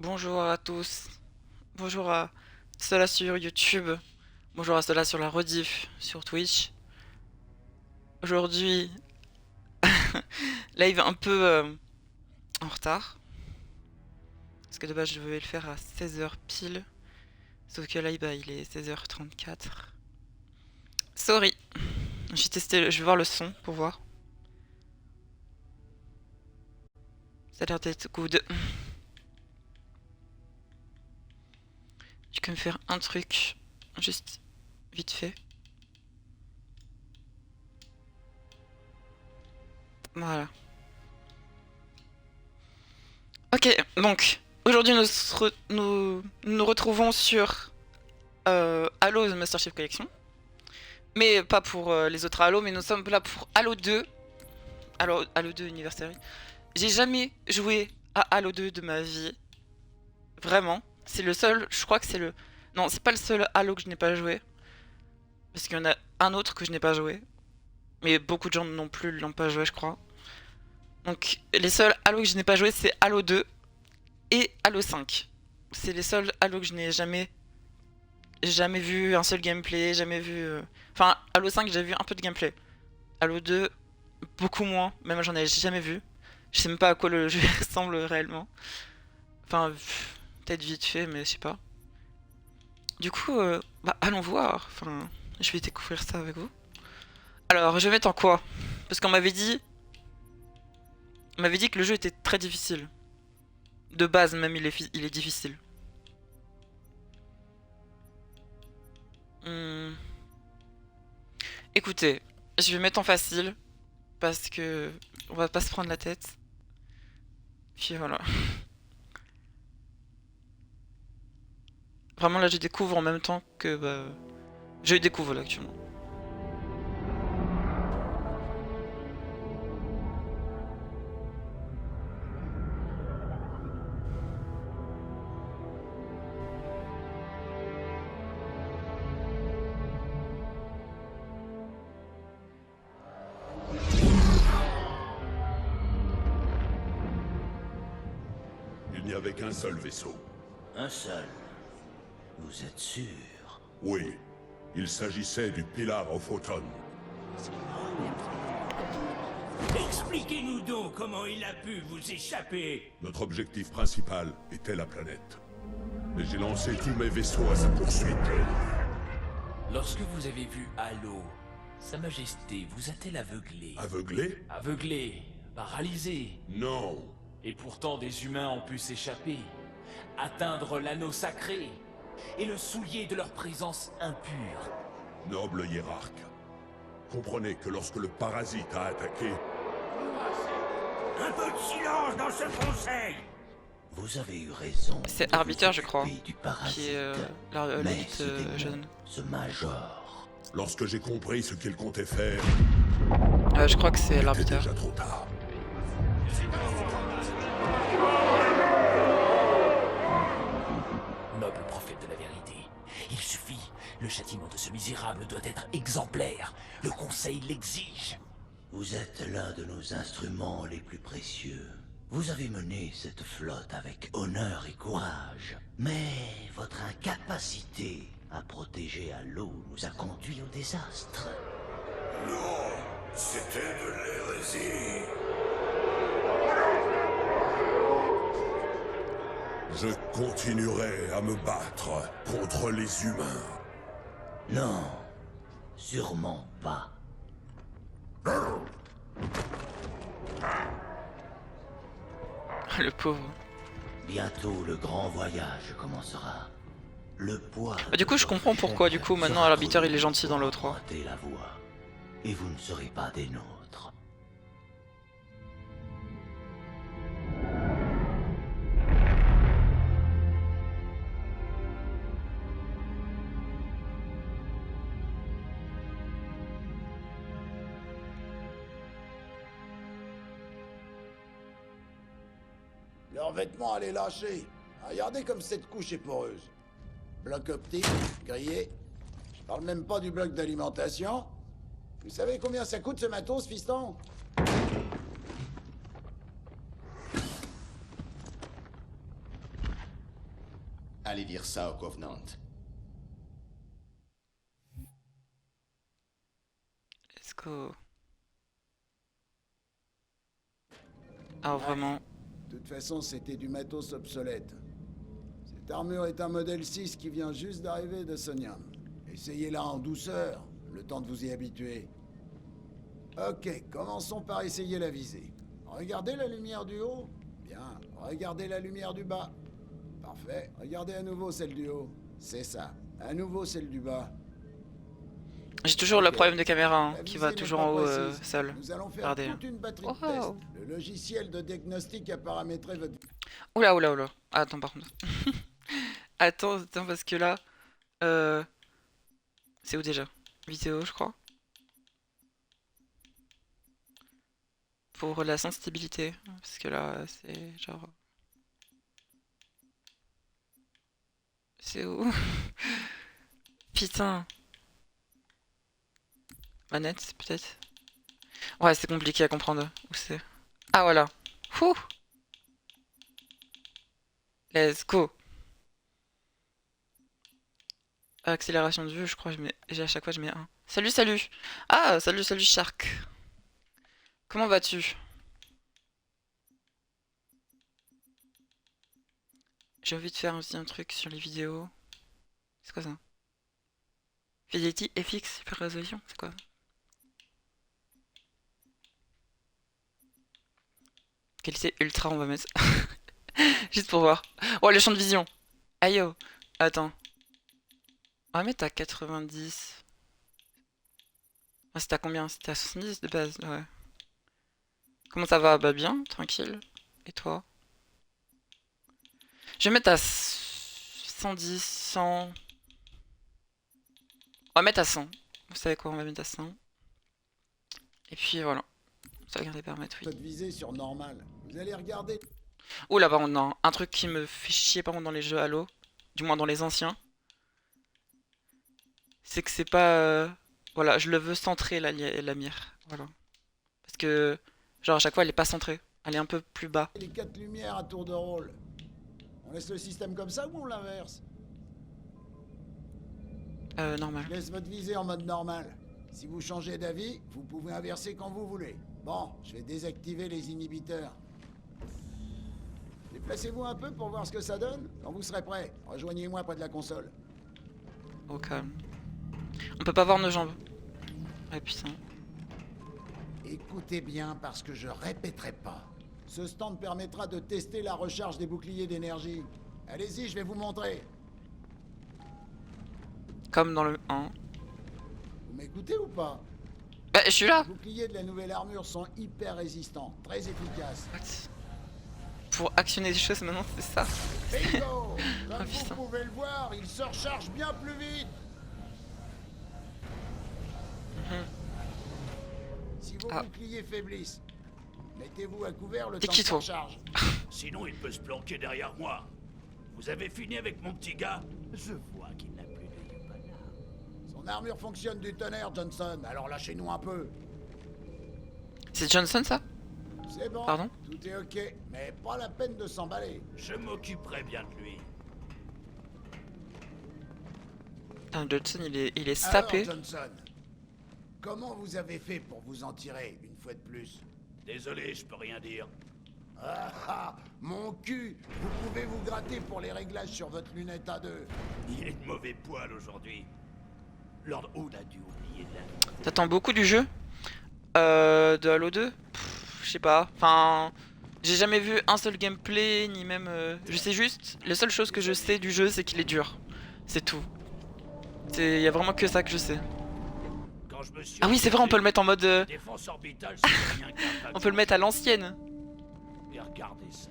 Bonjour à tous, bonjour à ceux-là sur YouTube, bonjour à ceux-là sur la rediff sur Twitch. Aujourd'hui, live un peu en retard, parce que de base je devais le faire à 16h pile, sauf que là bah, il est 16h34. Sorry, je vais voir le son pour voir. Ça a l'air d'être good. Je vais me faire un truc, juste vite fait. Voilà. Ok, donc aujourd'hui nous retrouvons sur Halo The Master Chief Collection. Mais pas pour les autres Halo, mais nous sommes là pour Halo 2. Halo 2 Anniversary. J'ai jamais joué à Halo 2 de ma vie. Vraiment. C'est le seul, je crois que c'est le... Non, c'est pas le seul Halo que je n'ai pas joué. Parce qu'il y en a un autre que je n'ai pas joué. Mais beaucoup de gens non plus l'ont pas joué, je crois. Donc les seuls Halo que je n'ai pas joué, c'est Halo 2 et Halo 5. C'est les seuls Halo que je n'ai jamais vu un seul gameplay, jamais vu... Enfin, Halo 5, j'ai vu un peu de gameplay. Halo 2, beaucoup moins, même j'en ai jamais vu. Je sais même pas à quoi le jeu ressemble réellement. Enfin, peut-être vite fait, mais je sais pas. Du coup, bah allons voir. Enfin, je vais découvrir ça avec vous. Alors, je vais mettre en quoi? Parce qu'on m'avait dit... On m'avait dit que le jeu était très difficile. De base, même, il est difficile. Hmm. Écoutez, je vais mettre en facile. Parce que... On va pas se prendre la tête. Puis voilà. Vraiment, là, je découvre en même temps que... Bah, je découvre, là, actuellement. Il n'y avait qu'un seul vaisseau. Un seul. Vous êtes sûr? Oui, il s'agissait du Pilar of Autumn. Expliquez-nous donc comment il a pu vous échapper. Notre objectif principal était la planète. Et j'ai lancé tous mes vaisseaux à sa poursuite. Lorsque vous avez vu Halo, Sa Majesté vous a-t-elle aveuglé? Aveuglé? Aveuglé, paralysé. Non. Et pourtant des humains ont pu s'échapper, atteindre l'anneau sacré et le souiller de leur présence impure. Noble hiérarque. Comprenez que lorsque le parasite a attaqué... Un peu de silence dans ce conseil! Vous avez eu raison. C'est de vous Arbiter, je crois, occuper du parasite. qui est Mais l'élite ce démon, jeune. ce major. Lorsque j'ai compris ce qu'il comptait faire, Je crois que c'est c'était l'Arbiter. déjà trop tard. Noble prophète de la vérité, il suffit. Le châtiment de ce misérable doit être exemplaire. Le conseil l'exige. Vous êtes l'un de nos instruments les plus précieux. Vous avez mené cette flotte avec honneur et courage. Mais votre incapacité à protéger Halo nous a conduits au désastre. Non, c'était de l'hérésie. Je continuerai à me battre contre les humains. Non, sûrement pas. Le pauvre. Bientôt le grand voyage commencera. Le poids. Du coup, je comprends pourquoi, du coup, maintenant, l'Arbiter, il est gentil dans l'O3. La voie, et vous ne serez pas des nôtres. Leurs vêtements allaient lâcher. Regardez comme cette couche est poreuse. Bloc optique, grillé. Je parle même pas du bloc d'alimentation. Vous savez combien ça coûte ce matos, fiston? Allez dire ça au Covenant. Let's go. Ah, vraiment. De toute façon, c'était du matos obsolète. Cette armure est un modèle 6 qui vient juste d'arriver de Sonium. Essayez-la en douceur, le temps de vous y habituer. Ok, commençons par essayer la visée. Regardez la lumière du haut. Bien, regardez la lumière du bas. Parfait, regardez à nouveau celle du haut. C'est ça, à nouveau celle du bas. J'ai toujours le problème de caméra hein, La qui visée va n'est toujours pas en haut précise. seul. Nous allons faire Regardez. toute une batterie de Wow. tests. Le logiciel de diagnostic a paramétré votre... Oula, oula, oula. Ah, attends, par contre. Attends, parce que là... C'est où déjà? Vidéo, je crois. Pour la sensibilité. Parce que là, c'est genre... C'est où? Putain. Manette, peut-être? Ouais, c'est compliqué à comprendre où c'est. Ah, voilà. Ouh. Let's go. Accélération de vue, je crois, à chaque fois je mets 1. Salut, salut. Ah, salut, salut, Shark. Comment vas-tu? J'ai envie de faire aussi un truc sur les vidéos. C'est quoi ça? Fidelity FX, Super Résolution, c'est quoi? Qualité ultra, on va mettre. Juste pour voir. Oh, le champ de vision. Aïe oh. Attends. On va mettre à 90. Ah, c'était à combien? C'était à 70 de base, ouais. Comment ça va? Bah bien, tranquille. Et toi? Je vais mettre à 110, 100... On va mettre à 100. Vous savez quoi? On va mettre à 100. Et puis voilà. Sauvegarder paramètres, oui. Votre visée sur normal. Vous allez regarder... Oh là, par contre, non. Un truc qui me fait chier, par contre, dans les jeux Halo, du moins dans les anciens, c'est que c'est pas... Voilà, je le veux centrer, la mire. Voilà. Parce que, genre, à chaque fois, elle est pas centrée. Elle est un peu plus bas. les 4 lumières à tour de rôle. On laisse le système comme ça ou on l'inverse? Normal. Je laisse votre visée en mode normal. Si vous changez d'avis, vous pouvez inverser quand vous voulez. Bon, je vais désactiver les inhibiteurs. Déplacez-vous un peu pour voir ce que ça donne. Quand vous serez prêt, rejoignez-moi près de la console. Au calme. On peut pas voir nos jambes. Ah putain. Écoutez bien parce que je répéterai pas. Ce stand permettra de tester la recharge des boucliers d'énergie. Allez-y, je vais vous montrer. Comme dans le 1. Vous m'écoutez ou pas? Bah, je suis là. Les boucliers de la nouvelle armure sont hyper résistants, très efficaces. What? Pour actionner des choses maintenant, c'est ça. Bingo! Comme vous putain. pouvez le voir, il se recharge bien plus vite. Si vos Ah. boucliers faiblissent, mettez-vous à couvert le T'es temps qui, de toi? recharge. Sinon, il peut se planquer derrière moi. Vous avez fini avec mon petit gars? Je vois qu'il n'a plus de Yopana. Son armure fonctionne du tonnerre, Johnson, alors lâchez-nous un peu. C'est Johnson, ça? C'est bon, Pardon? tout est ok, mais pas la peine de s'emballer. Je m'occuperai bien de lui. Putain, Johnson, il est Alors, sapé. Johnson, comment vous avez fait pour vous en tirer, une fois de plus? Désolé, je peux rien dire. Ah ah, mon cul! Vous pouvez vous gratter pour les réglages sur votre lunette A2. Il est de mauvais poil aujourd'hui. Lord Hood a dû oublier de la... T'attends beaucoup du jeu? De Halo 2? Je sais pas. Enfin, j'ai jamais vu un seul gameplay, ni même... Je sais juste... La seule chose que je sais du jeu, c'est qu'il est dur. C'est tout. Il y a vraiment que ça que je sais. Quand je me suis Ah oui, c'est vrai, on peut le mettre en mode... Défense orbitale, c'est rien qu'un on peut le mettre à l'ancienne. Et regardez ça.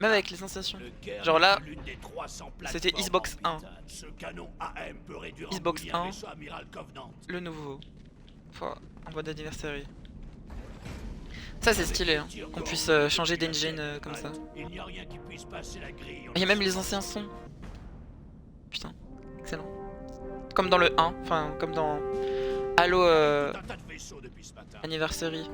Même avec les sensations. Le Cairn Genre là, est l'une des 300 c'était plateformes Xbox 1. orbitales. Ce canon AM peut réduire en Xbox bouillie un 1. vaisseau amiral Covenant. Le nouveau. Enfin, en mode anniversaire. Ça, c'est stylé, hein, qu'on puisse changer d'engine comme ça. Il n'y a rien qui puisse passer la grille. Il y a même les anciens sons. Putain, excellent. Comme dans le 1, enfin, comme dans Halo Un tas de vaisseaux depuis ce matin. Anniversary.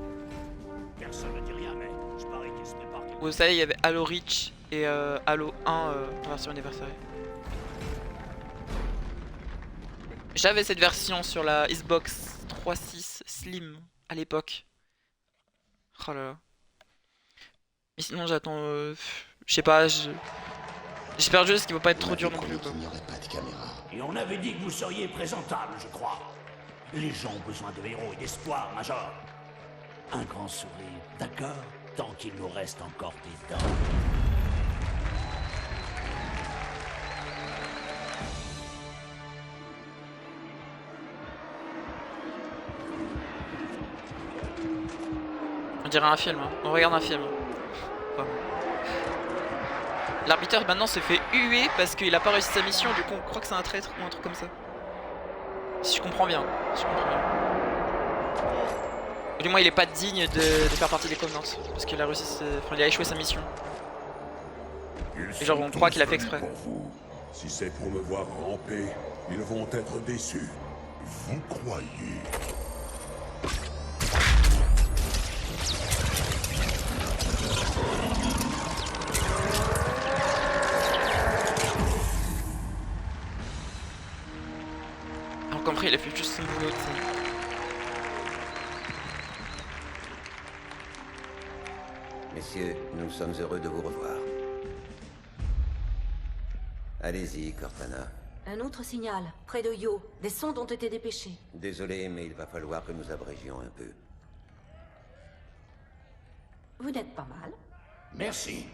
Personne ne dit rien, mais je parie qu'il se prépare quelque Vous savez, il y avait Halo Reach et Halo 1 en version Anniversary. J'avais cette version sur la Xbox 3.6 Slim à l'époque. Oh là là. Mais sinon j'attends... je sais pas, j'espère juste qu'il va pas être trop dur non plus quoi. Il n'y aurait pas de caméra. Et on avait dit que vous seriez présentable, je crois. Les gens ont besoin de héros et d'espoir, Major. Un grand sourire, d'accord? Tant qu'il nous reste encore des dents. On dirait un film, hein. On regarde un film. Vraiment. L'arbitre maintenant se fait huer parce qu'il a pas réussi sa mission, du coup on croit que c'est un traître ou un truc comme ça. Si je comprends bien. Si je comprends bien. Ou du moins il est pas digne de faire partie des Covenants. Parce qu'il a réussi enfin, il a échoué sa mission. Et genre on croit qu'il a fait exprès. Pour vous. Si c'est pour me voir ramper, ils vont être déçus. Vous croyez? Alors compris, il a fait juste son boulot, tu sais. Messieurs, nous sommes heureux de vous revoir. Allez-y, Cortana. Un autre signal, près de Yo. Des sondes ont été dépêchées. Désolé, mais il va falloir que nous abrégions un peu. Vous n'êtes pas mal. Merci.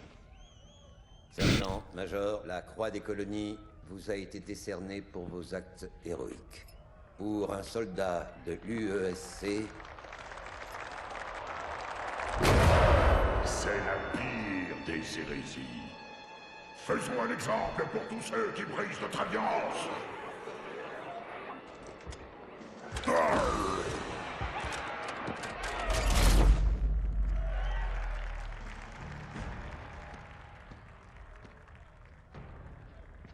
Sergent, Major, la Croix des colonies vous a été décernée pour vos actes héroïques. Pour un soldat de l'UESC, C'est la pire des hérésies. Faisons un exemple pour tous ceux qui brisent notre alliance.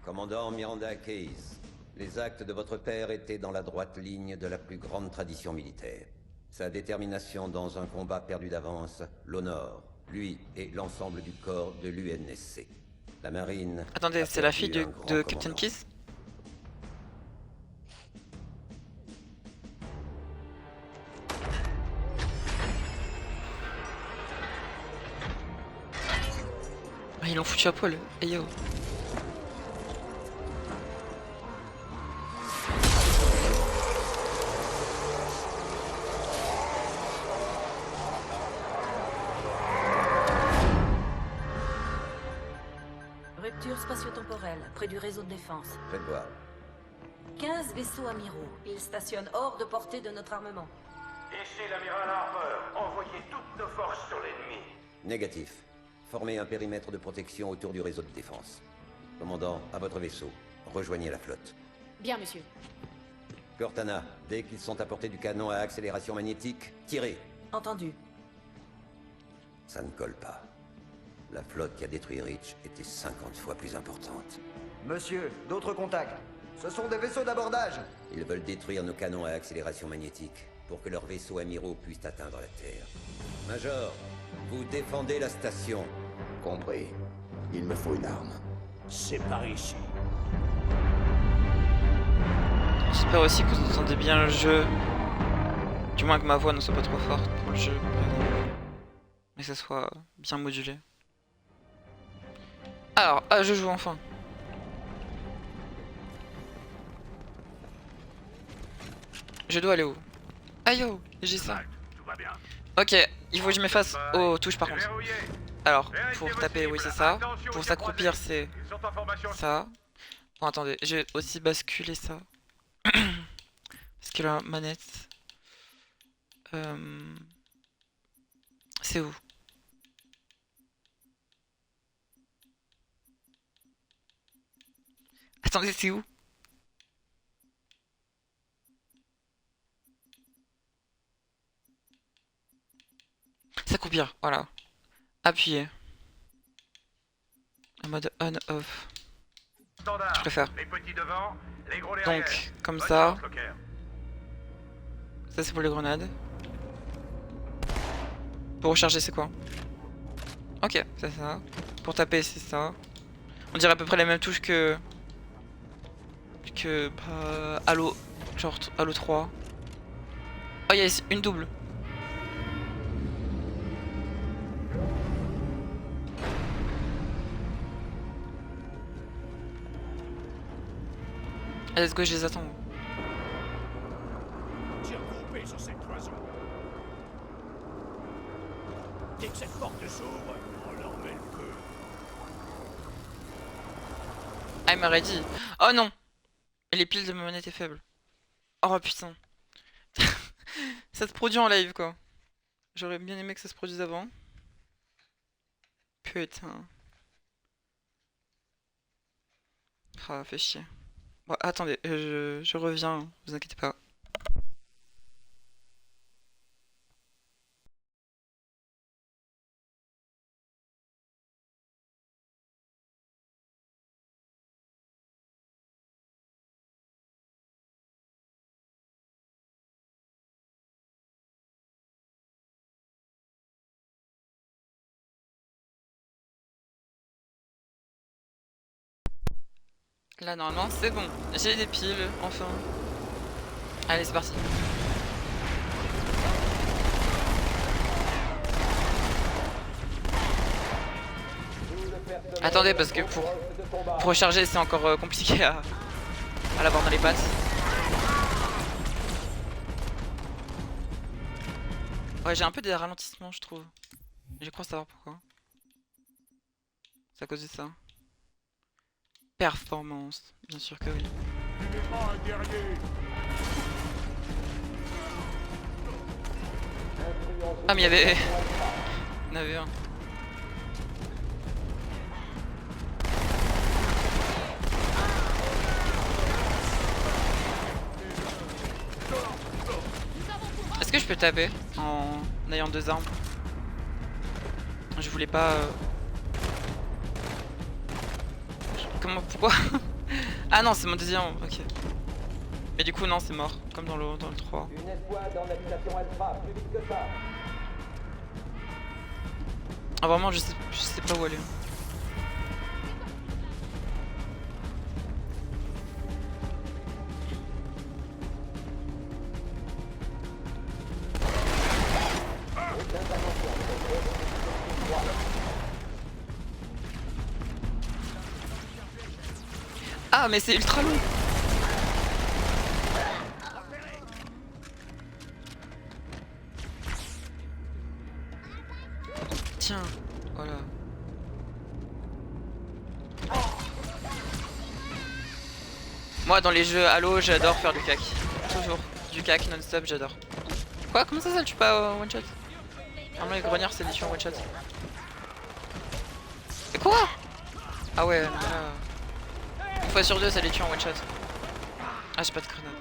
Commandant Miranda Case, les actes de votre père étaient dans la droite ligne de la plus grande tradition militaire. Sa détermination dans un combat perdu d'avance l'honore, lui et l'ensemble du corps de l'UNSC. La marine... Attendez, a c'est la perdu fille un de grand Captain commandant. Kiss? Ah, ils l'ont foutu à poil. Hey yo. Rupture spatio-temporelle, près du réseau de défense. Faites voir. 15 vaisseaux amiraux. Ils stationnent hors de portée de notre armement. Ici l'amiral Harper. Envoyez toutes nos forces sur l'ennemi. Négatif. Formez un périmètre de protection autour du réseau de défense. Commandant, à votre vaisseau. Rejoignez la flotte. Bien, monsieur. Cortana, dès qu'ils sont à portée du canon à accélération magnétique, tirez. Entendu. Ça ne colle pas. La flotte qui a détruit Reach était 50 fois plus importante. Monsieur, d'autres contacts. Ce sont des vaisseaux d'abordage. Ils veulent détruire nos canons à accélération magnétique pour que leurs vaisseaux amiraux puissent atteindre la Terre. Major, vous défendez la station. Compris. Il me faut une arme. C'est par ici. J'espère aussi que vous entendez bien le jeu. Du moins que ma voix ne soit pas trop forte pour le jeu, par exemple. Mais que ça soit bien modulé. Alors, je joue enfin. Je dois aller où? Ah yo, j'ai ça. Tout va bien. Ok, il faut que je m'efface aux touches par contre. Alors, pour taper, oui c'est ça. Pour s'accroupir, c'est Ils sont en formation. ça. Bon, attendez, je vais aussi basculer ça. Parce que la manette... C'est où? Attendez, c'est où? S'accoupir, voilà. Appuyer. En mode on-off. Standard. Je préfère. Les petits devant, les gros derrière. Donc, comme Bonne ça. chance, Locker. Ça c'est pour les grenades. Pour recharger c'est quoi? Ok, c'est ça. Pour taper c'est ça. On dirait à peu près les mêmes touches que... Halo Genre Halo 3. Oh, il y a une double. Allez, let's go, je les attends. Tire groupé sur cette cloison. Dès que cette porte s'ouvre, on leur met le feu. Ah, il m'aurait dit. Oh non! Et les piles de ma manette est faible. Oh putain. Ça se produit en live quoi. J'aurais bien aimé que ça se produise avant. Putain. Ah, fait chier. Bon, attendez, je reviens, vous inquiétez pas. Là, normalement, c'est bon. J'ai des piles, enfin. Allez, c'est parti. Attendez, parce que pour recharger, c'est encore compliqué à l'avoir dans les pattes. Ouais, j'ai un peu des ralentissements, je trouve. Je crois savoir pourquoi. C'est à cause de ça. Performance, bien sûr que oui. Ah, mais il y avait... Il y en avait un. Est-ce que je peux taper en ayant 2 armes? Je voulais pas... Comment? Pourquoi? Ah non, c'est mon deuxième, ok. Mais du coup, non, c'est mort, comme dans le 3. Une escouade en habitation Alpha, plus vite que ça. Ah, vraiment, je sais pas où aller. Ah, mais c'est ultra long. Tiens, voilà. Moi, dans les jeux Halo, j'adore faire du cac. Toujours. Du cac non-stop, j'adore. Quoi? Comment ça le tue pas one shot? Normalement, les grognards, c'est des tueurs one shot. Mais quoi? Ah ouais, mais là... Une fois sur deux, ça les tue en one shot. Ah, j'ai pas de grenade.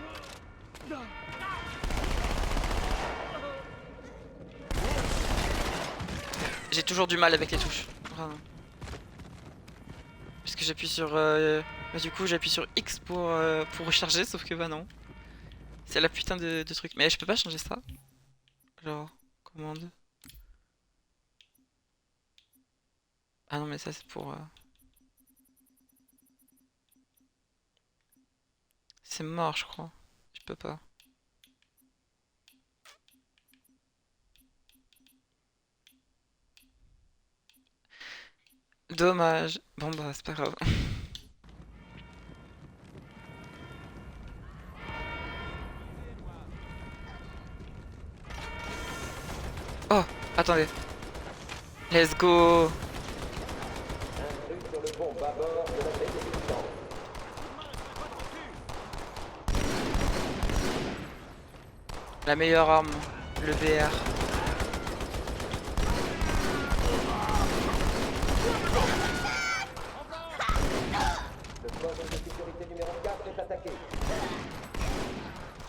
J'ai toujours du mal avec les touches. Vraiment. Parce que j'appuie sur... Bah, du coup, j'appuie sur X pour recharger, sauf que bah non. C'est la putain de truc. Mais je peux pas changer ça. Genre, commande. Ah non, mais ça c'est pour... C'est mort, je crois. Je peux pas. Dommage. Bon bah, c'est pas grave. Oh, attendez. Let's go. La meilleure arme, le VR.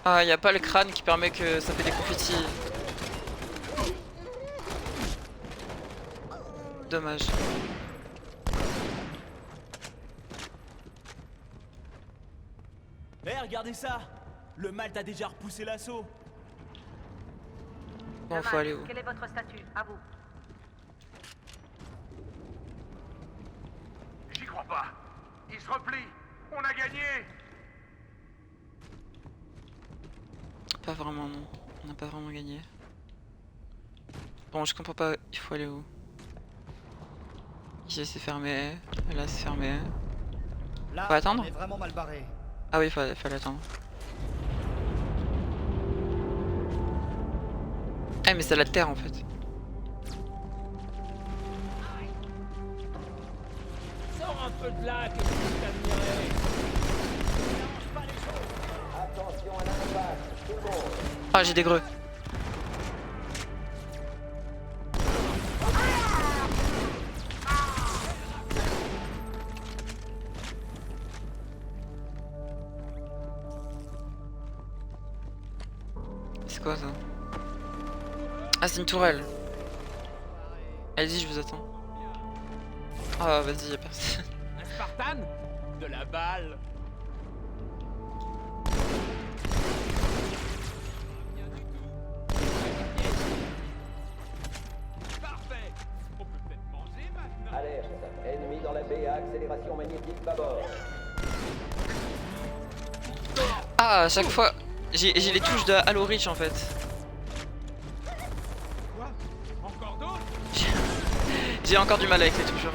Ah, y a pas le crâne qui permet que ça fait des confettis. Dommage. Eh, regardez ça! Le Malte a déjà repoussé l'assaut. Bon, faut aller où? Quel est votre statut? À vous. J'y crois pas. Ils se replient. On a gagné. pas vraiment, non. On n'a pas vraiment gagné. Bon, je comprends pas, il faut aller où? Ici c'est fermé, là c'est fermé. Là, Faut attendre? on est vraiment mal barré. Ah oui, fallait attendre. Eh mais c'est la terre en fait. Sors un peu de là, que je puisse t'admirer. Attention à l'impact, tout le monde. Ah j'ai des greux. C'est quoi ça? Ah c'est une tourelle. Allez-y je vous attends. Ah vas-y y'a personne. Un Spartan? De la balle. Parfait. On peut peut-être manger maintenant. Alerte, ennemi dans la baie à accélération magnétique bâbord. Ah à chaque fois j'ai les touches de Halo Reach en fait. Quoi? Encore d'autres? J'ai encore du mal avec les touches. Hein.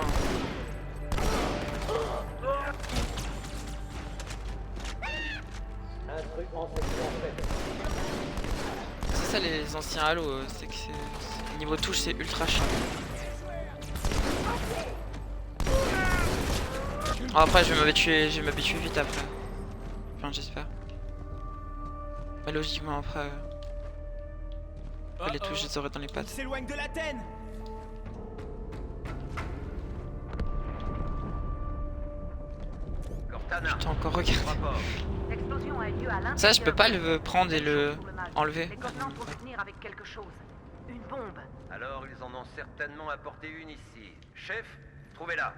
Un truc en section faite. C'est ça les anciens Halo, c'est que niveau touche c'est ultra chiant. Oh, après je vais m'habituer vite après. Enfin j'espère. Mais logiquement après les touches je les aurai dans les Il pattes. s'éloigne de l'Athènes. Cortana, Putain encore regarde. rapport. L'explosion a eu lieu à l'intérieur. Ça je peux pas le prendre et le enlever. Les Covenants vont venir avec quelque chose. Une bombe. Alors ils en ont certainement apporté une ici. Chef, trouvez-la.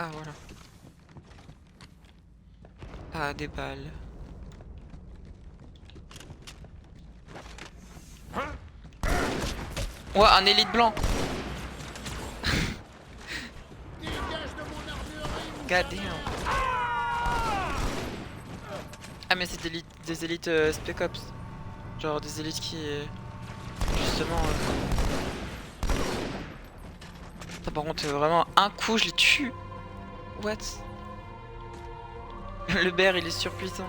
Ah voilà. Ah des balles. Ouais un élite blanc. God damn. Ah mais c'est des élites Spec Ops. Genre des élites qui justement Ça, par contre vraiment un coup je les tue. What? Le bear il est surpuissant.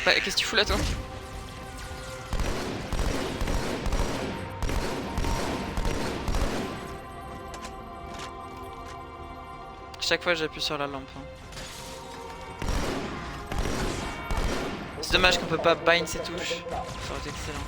Bah qu'est-ce que tu fous là toi? Chaque fois j'appuie sur la lampe. Hein. C'est dommage qu'on peut pas bind ces touches. Ça aurait été excellent.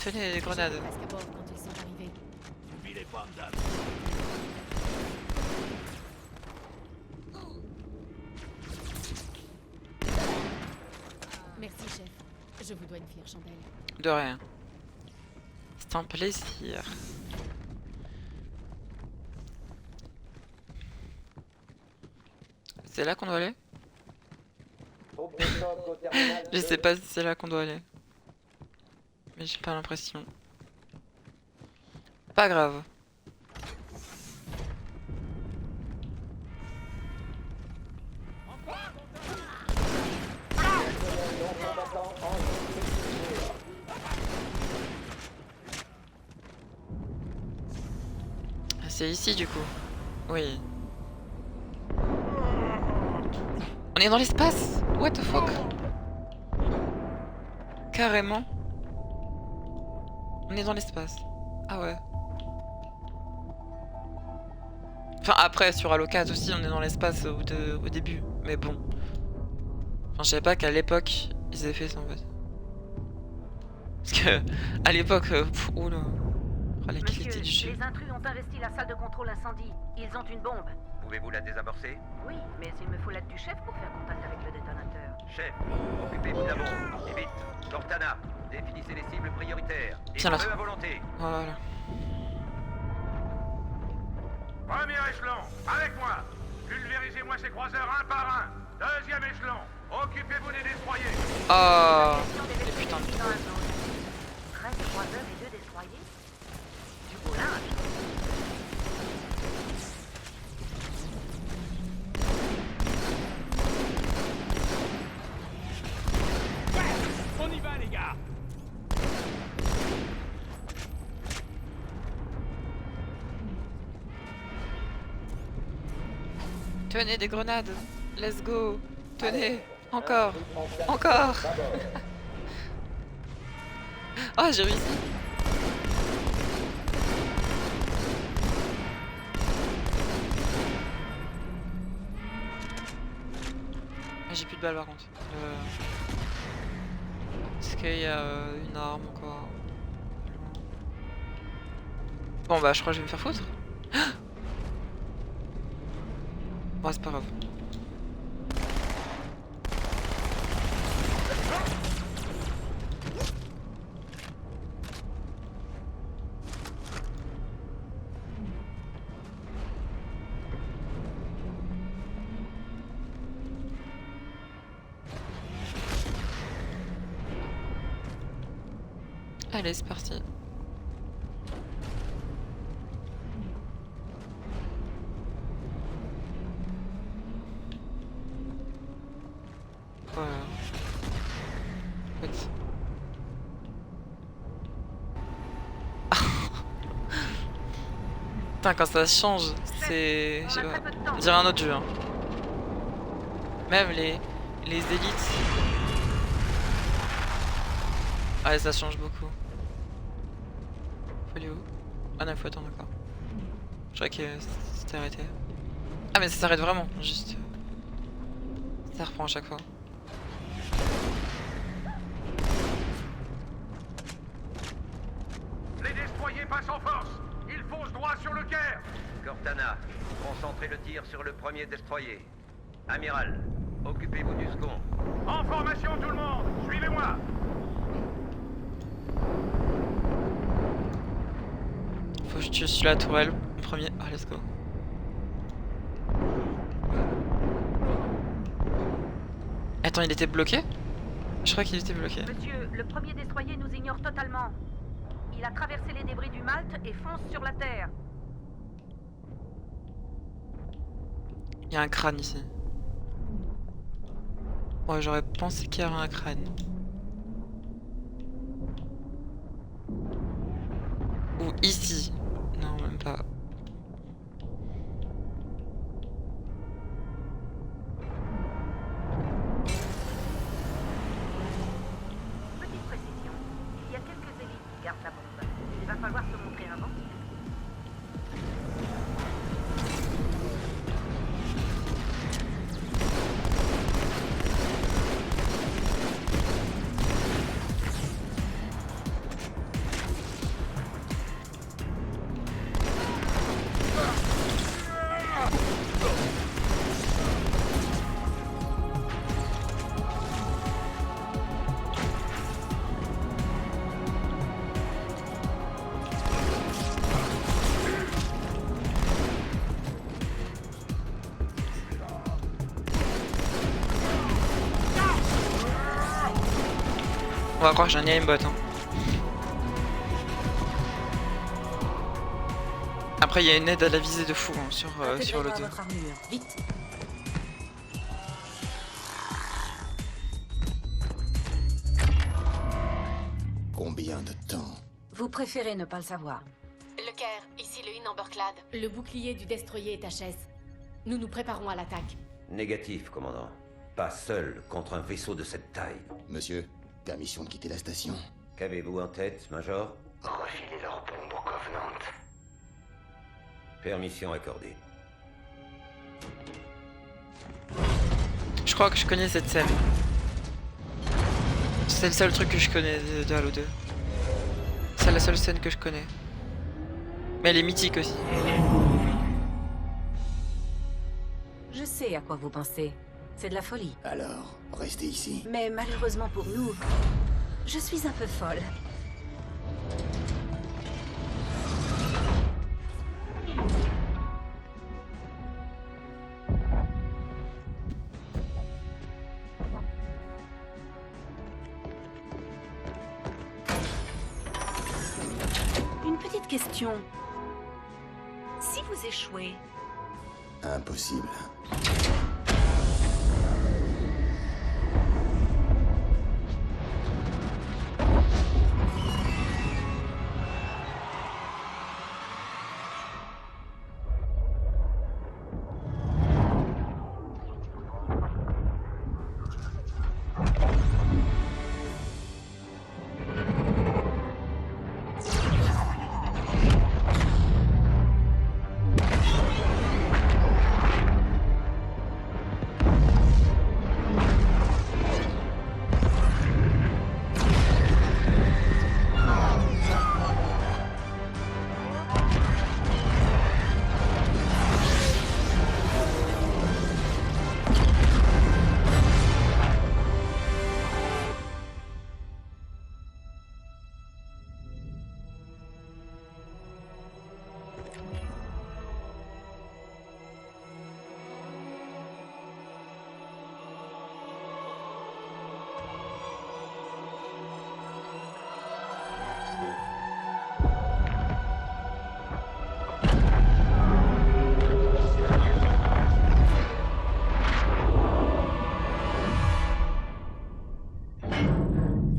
Tenez les grenades. Presque à bord quand ils sont arrivés. N'oubliez pas, madame. Merci, chef. Je vous dois une fière chandelle. De rien. C'est un plaisir. C'est là qu'on doit aller? Je sais pas si c'est là qu'on doit aller. Mais j'ai pas l'impression. Pas grave. C'est ici du coup. Oui. On est dans l'espace. What the fuck? Carrément. On est dans l'espace. Ah ouais. Enfin après sur Halo 4 aussi on est dans l'espace au début. Mais bon. Enfin je savais pas qu'à l'époque ils avaient fait ça en fait. Parce que à l'époque... oula. Oh, la qualité du jeu. Les intrus ont investi la salle de contrôle incendie. Ils ont une bombe. Pouvez-vous la désamorcer? Oui, mais il me faut l'aide du chef pour faire contact avec le détonateur. Chef, occupez-vous de la bombe. Et vite. Cortana, définissez les cibles prioritaires. Et Bien là. feu à volonté. Voilà. Premier échelon, avec moi. Pulvérisez-moi ces croiseurs un par un. Deuxième échelon, occupez-vous des destroyers. Oh. Et putain. 13 croiseurs et 2 destroyers. Du beau linge. On y va, les gars! Tenez des grenades. Let's go. Tenez. Encore. Encore. Oh j'ai réussi. Ah, j'ai plus de balles par contre. Est-ce qu'il y a une arme encore? Bon bah je crois que je vais me faire foutre. Bon c'est pas grave. Allez, c'est parti. Voilà. Écoute. Putain, quand ça change, c'est... Je sais pas. On dirait un autre jeu. Hein. Même les élites. Ah, ça change beaucoup. Faut aller où? Ah non, faut attendre encore. Je crois que c'était arrêté. Ah mais ça s'arrête vraiment, juste... Ça reprend à chaque fois. Les destroyers passent en force. Ils foncent droit sur le Caire. Cortana, concentrez le tir sur le premier destroyer. Amiral, occupez-vous du second. En formation tout le monde, suivez-moi. Faut que je tue sur la tourelle en premier. Ah, let's go. Attends, il était bloqué? Je crois qu'il était bloqué. Monsieur, le premier destroyer nous ignore totalement. Il a traversé les débris du Malte et fonce sur la Terre. Il y a un crâne ici. Ouais, j'aurais pensé qu'il y avait un crâne. Ou ici. Non, même pas. Petite précision. Il y a quelques élites qui gardent la bombe. Il va falloir se montrer inventif. On va croire que j'ai un aimbot. Hein. Après, il y a une aide à la visée de fou hein, sur le 2. Vite. Combien de temps? Vous préférez ne pas le savoir. Le Caire, ici le Hinamberklad. Le bouclier du destroyer est HS. Nous nous préparons à l'attaque. Négatif, commandant. Pas seul contre un vaisseau de cette taille. Monsieur, permission de quitter la station. Qu'avez-vous en tête, Major? Refiler leur bombe au Covenant. Permission accordée. Je crois que je connais cette scène. C'est le seul truc que je connais de Halo 2. C'est la seule scène que je connais. Mais elle est mythique aussi. Je sais à quoi vous pensez. C'est de la folie. Alors, restez ici. Mais malheureusement pour nous, je suis un peu folle. Une petite question. Si vous échouez, Impossible.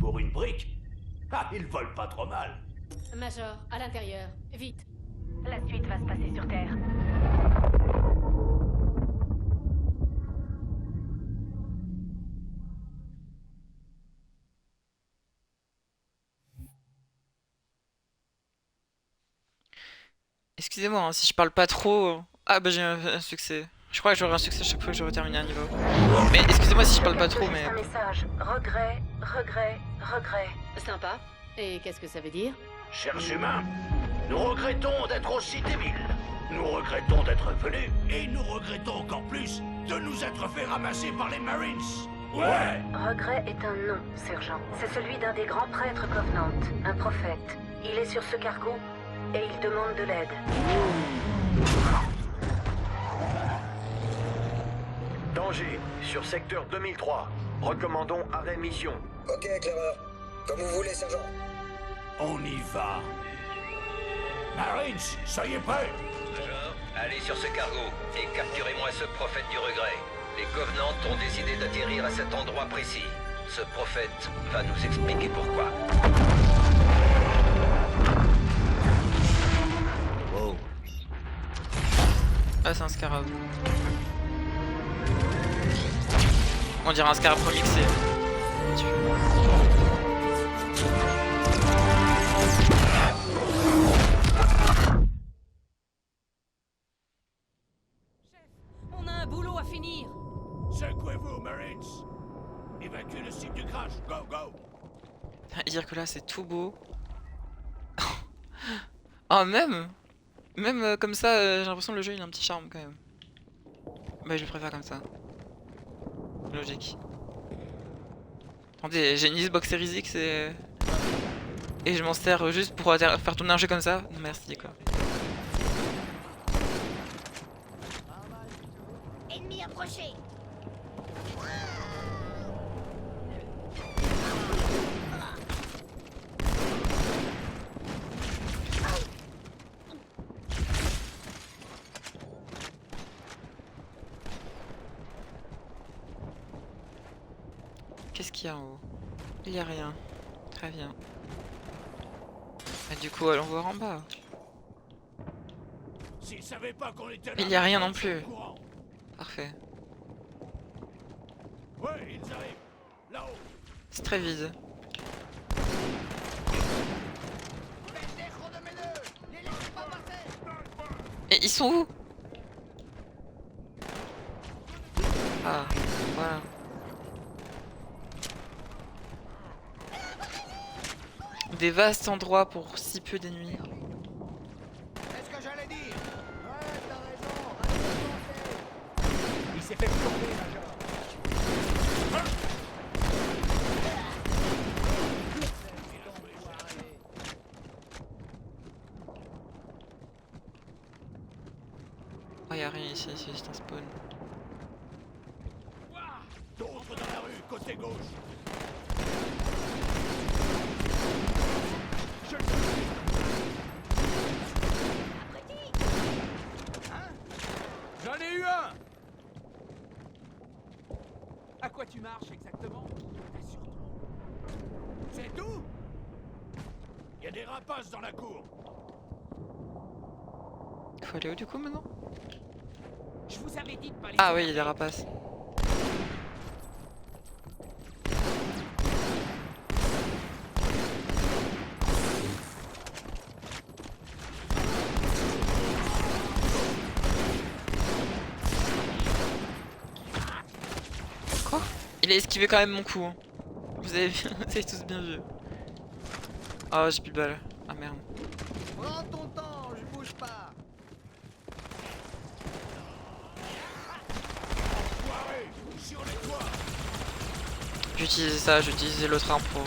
Pour une brique? Ah, ils volent pas trop mal. Major, à l'intérieur. Vite. la suite va se passer sur Terre. Excusez-moi hein, si je parle pas trop. Ah bah j'ai un succès. Je crois que j'aurai un succès chaque fois que j'aurai terminé un niveau. Mais excusez-moi si je parle pas trop, mais... Un message. Regret, regret, regret. Sympa. Et qu'est-ce que ça veut dire? Chers humains, nous regrettons d'être aussi débiles. Nous regrettons d'être venus. Et nous regrettons encore plus de nous être fait ramasser par les Marines. Ouais! Regret est un nom, sergent. C'est celui d'un des grands prêtres Covenant, un prophète. Il est sur ce cargo et il demande de l'aide. Danger, sur secteur 2003. Recommandons arrêt mission. Ok, éclaireur. Comme vous voulez, sergent. On y va. Marines, soyez prêts. Major, allez sur ce cargo et capturez-moi ce prophète du regret. Les Covenants ont décidé d'atterrir à cet endroit précis. Ce prophète va nous expliquer pourquoi. Wow. Ah c'est un scarab. On dirait un scarab remixé. On a un boulot à finir. Secouez-vous, Marines. Évacuez le site du crash. Go, go. Dire que là c'est tout beau. Ah même comme ça, j'ai l'impression que le jeu il a un petit charme quand même. Bah je préfère comme ça. Logique. Attendez, j'ai une Xbox Series X et je m'en sers juste pour faire tourner un jeu comme ça. Non merci quoi. Ennemi approché. Qu'est-ce qu'il y a en haut? Il y a rien. Très bien. Bah, du coup, allons voir en bas. S'ils savaient pas qu'on était là, Il y a rien non ils sont plus. au courant. Parfait. Ouais, ils arrivent. Là-haut. C'est très vide. Et ils sont où? Ah, voilà. Des vastes endroits pour si peu d'ennemis. C'est ce que j'allais dire. Ouais, t'as raison. Il s'est fait plomber, Major. Oh, y'a rien ici, c'est juste un spawn. D'autres dans la rue, côté gauche. Je le Hein? J'en ai eu un. À quoi tu marches exactement? C'est tout? Il y a des rapaces dans la cour. Faut aller où du coup maintenant? Je vous avais dit de pas les Ah oui, il y a des rapaces. Quoi? Il a esquivé quand même mon coup. Hein. Vous avez tous bien vu. Ah, j'ai plus de balles. Ah merde. Prends ton temps, je bouge pas. J'utilisais ça, j'utilisais l'autre arme pour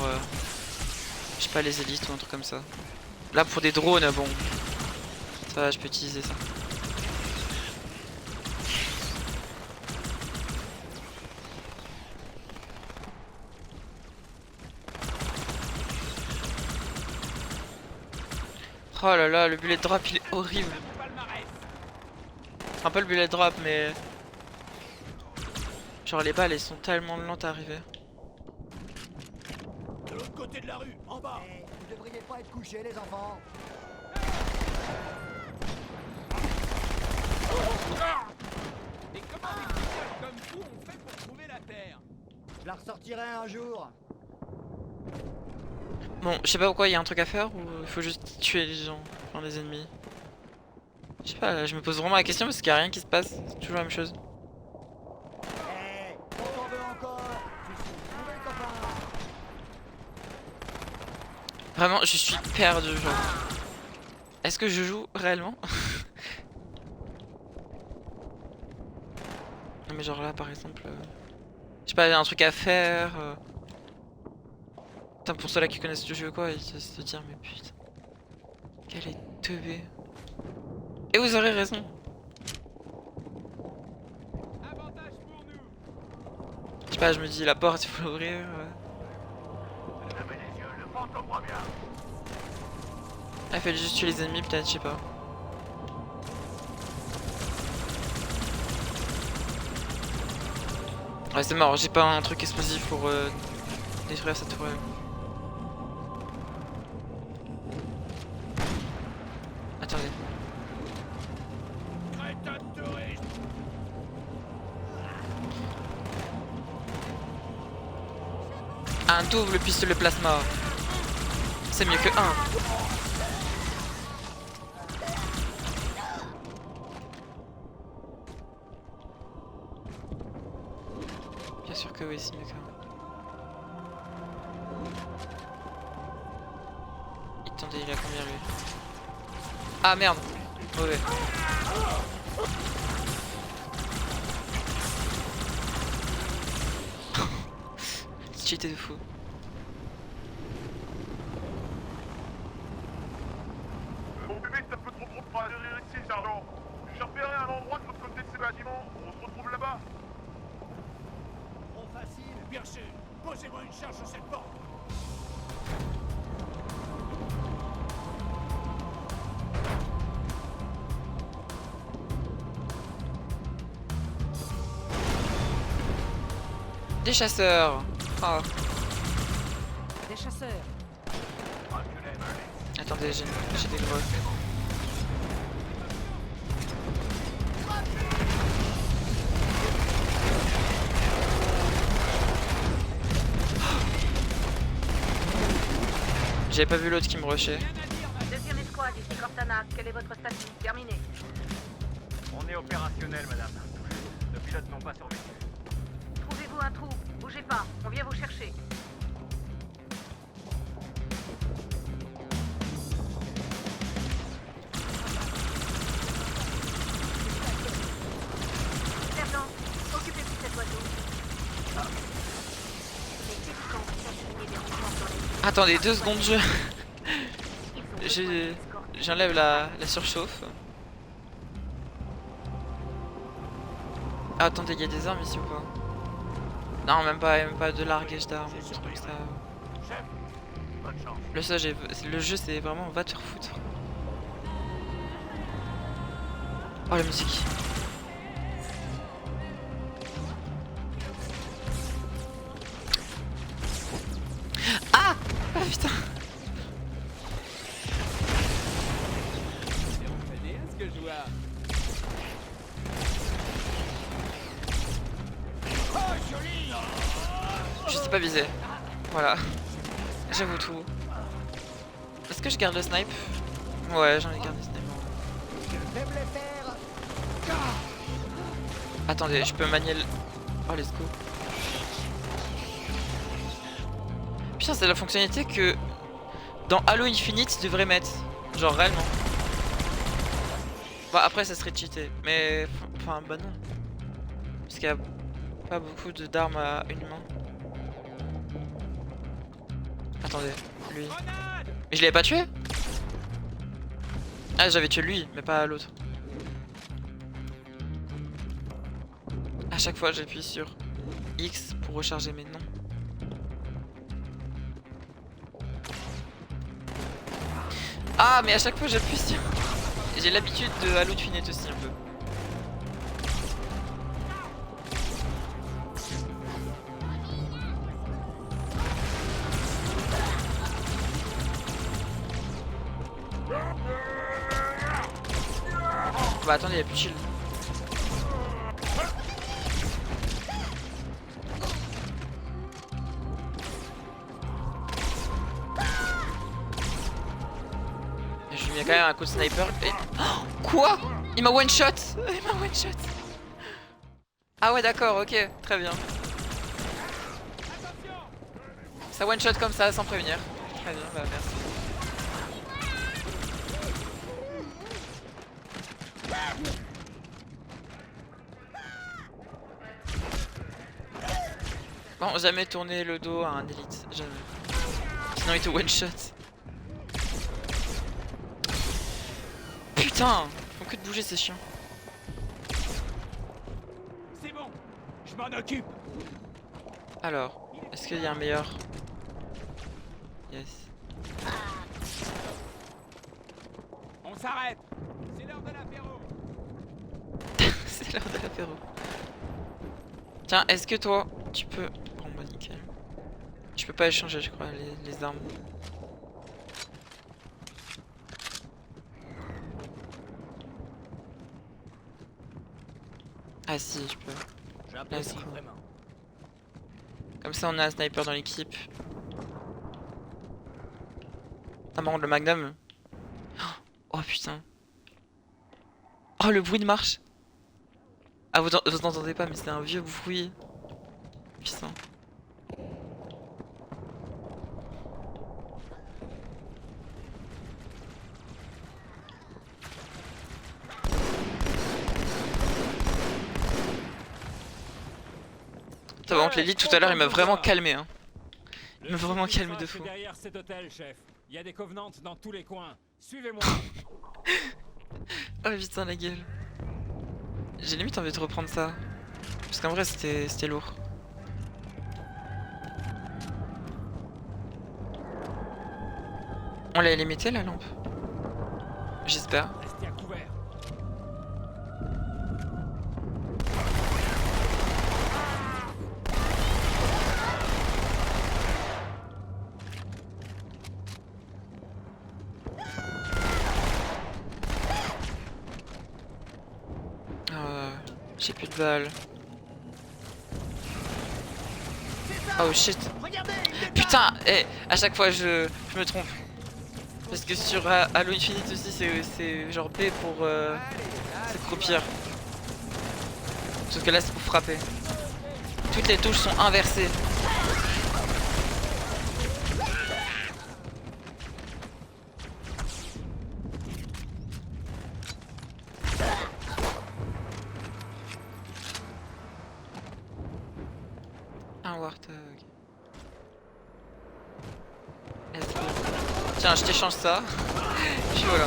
je sais pas, les élites ou un truc comme ça. Là pour des drones, bon. Ça va, je peux utiliser ça. Oh là là, le bullet drop il est horrible. Enfin pas le bullet drop mais... Genre les balles elles sont tellement lentes à arriver. De l'autre côté de la rue, en bas. Hey, vous devriez pas être couchés, les enfants. Et comment des petits comme vous on fait pour trouver la terre? Je la ressortirai un jour. Bon, je sais pas pourquoi il y a un truc à faire ou il faut juste tuer les gens, enfin les ennemis. Je sais pas, là, je me pose vraiment la question parce qu'il y a rien qui se passe, c'est toujours la même chose. Hey, on t'en veut encore. Tu suis trouvé, copain. Vraiment, je suis perdu, genre. Est-ce que je joue réellement? Non mais genre là par exemple... Je sais pas, il y a un truc à faire... Putain, pour ceux-là qui connaissent le jeu quoi, ils se dire mais putain... Quelle est teubée. Et vous aurez raison. Je sais pas, je me dis la porte il faut l'ouvrir... Ah, il fallait juste tuer les ennemis peut-être, je sais pas. Ouais c'est mort, j'ai pas un truc explosif pour détruire cette tourelle. Attendez. Un double pistolet plasma. C'est mieux que un. Bien sûr que oui, c'est mieux que un. Attendez, il a combien lui? Ah merde. Mauvais. Cheaté de fou. Mon bébé, c'est un peu trop pour atterrir ici, sergent. J'ai repéré un endroit de l'autre côté de ces bâtiments. On se retrouve là-bas. Trop facile, bien sûr. Posez-moi une charge sur cette porte. Des chasseurs. Oh. Des chasseurs. Attendez, j'ai des gros. J'avais pas vu l'autre qui me rushait. Deuxième escouade, ici Cortana. Quelle est votre statut? Terminé. On est opérationnel, madame. Nos pilotes n'ont pas survécu. Trouvez-vous un trou. Bougez pas. On vient vous chercher. Sergent, occupez-vous de cet oiseau. Attendez 2 secondes, j'enlève la surchauffe. Ah, attendez, il y a des armes ici ou pas? Non, même pas de largage d'armes, un truc comme ça. Le jeu c'est vraiment va te faire foutre. Oh la musique. Ah, ah putain. Je sais pas viser. Voilà. J'avoue tout. Est-ce que je garde le snipe? Ouais, j'en ai gardé le snipe. Attendez, je peux manier le... Oh, let's go. Putain, c'est la fonctionnalité que dans Halo Infinite tu devrais mettre. Genre réellement. Bah après ça serait cheaté. Mais... Enfin bah non. Parce qu'il y a pas beaucoup d'armes à une main. Attendez, lui. Mais je l'avais pas tué? Ah j'avais tué lui, mais pas l'autre. À chaque fois j'appuie sur X pour recharger mes noms. Ah mais à chaque fois j'appuie sur... J'ai l'habitude de Halo Infinite aussi un peu. Bah attendez, il y a plus de shield. Je lui mets quand même un coup de sniper et... Oh, quoi? Il m'a one shot. Il m'a one shot. Ah ouais d'accord, ok, très bien. Ça one shot comme ça sans prévenir. Très bien, bah merci. Bon, jamais tourner le dos à un élite, jamais. Sinon il te one shot. Putain, faut que de bouger, c'est chiant. C'est bon, je m'en occupe. Alors, est-ce qu'il y a un meilleur? Yes. On s'arrête. C'est l'heure de l'apéro. C'est l'heure de l'apéro. Tiens, est-ce que toi, tu peux... Bon bah nickel. Je peux pas échanger, je crois, les armes. Ah si, je peux. J'apprécie vraiment. Comme ça, on a un sniper dans l'équipe. Ah, par contre, le magnum. Oh putain. Oh, le bruit de marche. Ah, vous entendez pas, mais c'est un vieux bruit. Putain. Par contre, l'élite tout à l'heure, il m'a vraiment calmé. Hein. Il m'a vraiment calmé de fou. Derrière cet hôtel, chef. Il y a des Covenants dans tous les coins. Suivez-moi. Oh putain, la gueule. J'ai limite envie de reprendre ça. Parce qu'en vrai, c'était lourd. On l'a limité la lampe? J'espère. Restez à couvert. J'ai plus de balles. Oh shit. Putain, à chaque fois je me trompe. Parce que sur Halo Infinite aussi, c'est genre B pour s'accroupir. Sauf que là, c'est pour frapper. Toutes les touches sont inversées. Un Warthog. Let's go. Tiens, je t'échange ça. Puis voilà.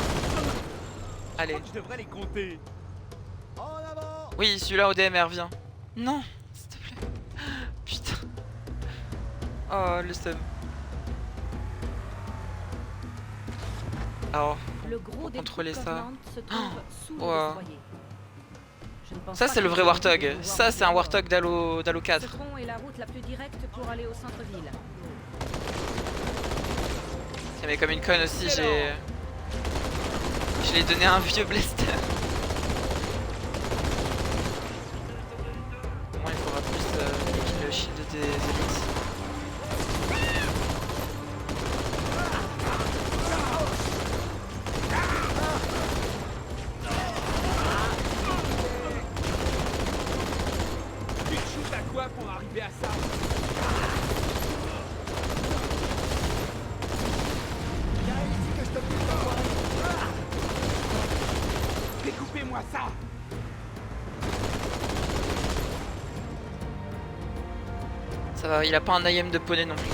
Allez. Je devrais les compter. Oui, celui-là au DMR, viens. Non, s'il te plaît. Putain. Oh, le seum. Alors, pour contrôler ça. Oh. Ça, c'est le vrai Warthog. Ça, c'est un Warthog d'Halo 4. Ce pont est la route la plus directe pour aller au centre-ville. Mais comme une conne aussi, je l'ai donné un vieux blaster. Au moins il faudra plus équiper le shield des élites. Tu shootes à quoi pour arriver à ça? Découpez-moi ça! Ça va, il a pas un IM de poney non plus.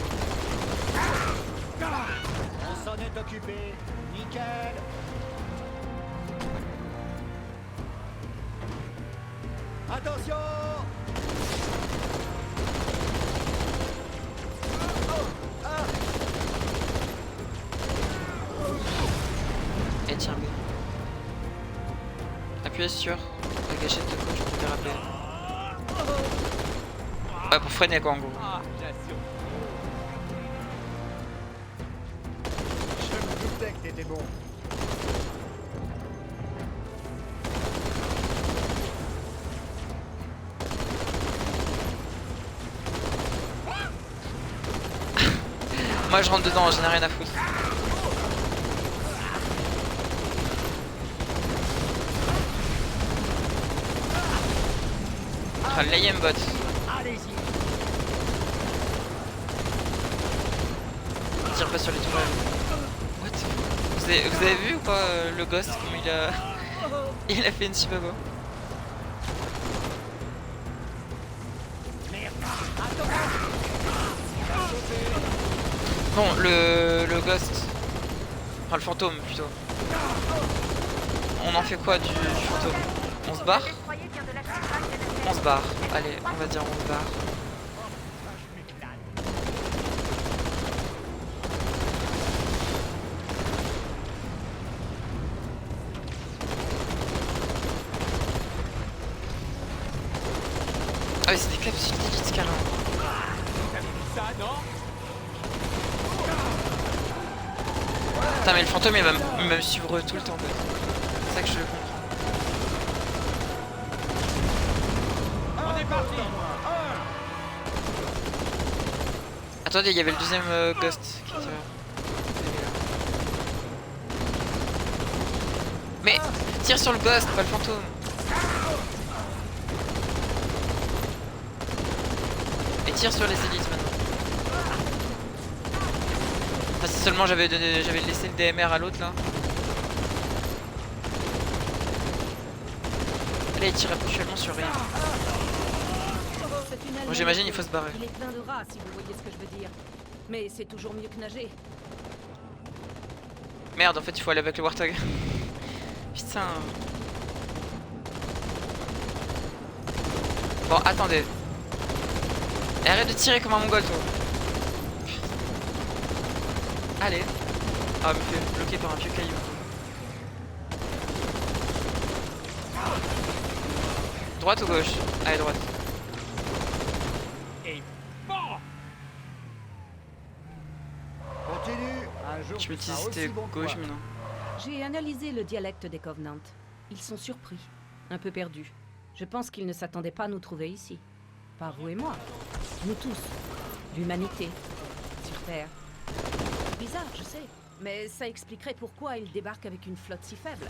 On s'en est occupé. Nickel. Attention! Et tiens, B. Appuyez sur la gâchette de gauche pour déraper. Ouais, pour freiner quoi en gros. Je me doutais que t'étais bon. Moi je rentre dedans, j'en ai rien à foutre. Ah, l'AIM bot. Tire pas sur les tourelles. What? Vous avez vu ou pas le ghost comme il a... il a fait une chibago. Bon, le ghost. Enfin le fantôme plutôt. On en fait quoi du fantôme? On se barre? On se barre. Allez, on va dire on se barre. Ah oui, c'est des capsules d'élite carrément. Putain, mais le fantôme il va me suivre tout le temps. C'est ça que je le comprends. On est parti. Attendez, il y avait le deuxième ghost qui était là. Mais tire sur le ghost, pas le fantôme. Et tire sur les élites maintenant. Enfin, si seulement j'avais laissé le DMR à l'autre là. Là il tire actuellement sur rien. Bon, j'imagine il faut se barrer. Il est plein de rats si vous voyez ce que je veux dire. Mais c'est toujours mieux que nager. Merde, en fait il faut aller avec le Warthog. Putain. Bon, attendez. Et arrête de tirer comme un mongol, toi. Allez. Ah, me fait bloquer par un vieux caillou. Droite ou gauche? Allez, droite. Et bon. Continue. Un jour. Je me dis c'était gauche, mais non. J'ai analysé le dialecte des Covenants. Ils sont surpris, un peu perdus. Je pense qu'ils ne s'attendaient pas à nous trouver ici. Pas vous et moi. Nous tous. L'humanité. Sur Terre. Bizarre, je sais. mais ça expliquerait pourquoi il débarque avec une flotte si faible.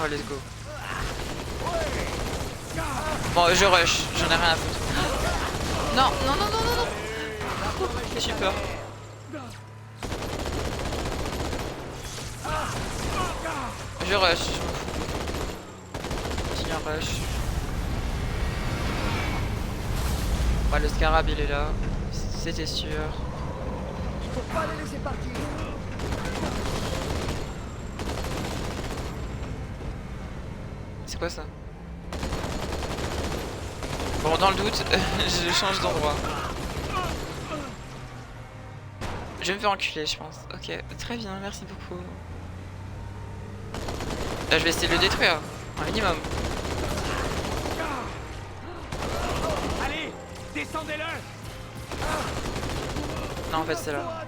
Oh, let's go. Bon, je rush, j'en ai rien à foutre. Non, non, non, non, non, non. J'ai peur. Je rush, je m'en fous. Continue à rush. Ouais, le scarab il est là, c'était sûr. Faut pas les laisser partir. C'est quoi ça? Bon, dans le doute, je change d'endroit. Je vais me faire enculer, je pense. Ok, très bien, merci beaucoup. Là, je vais essayer de le détruire, un minimum. Allez, descendez-le. Non, en fait, c'est là.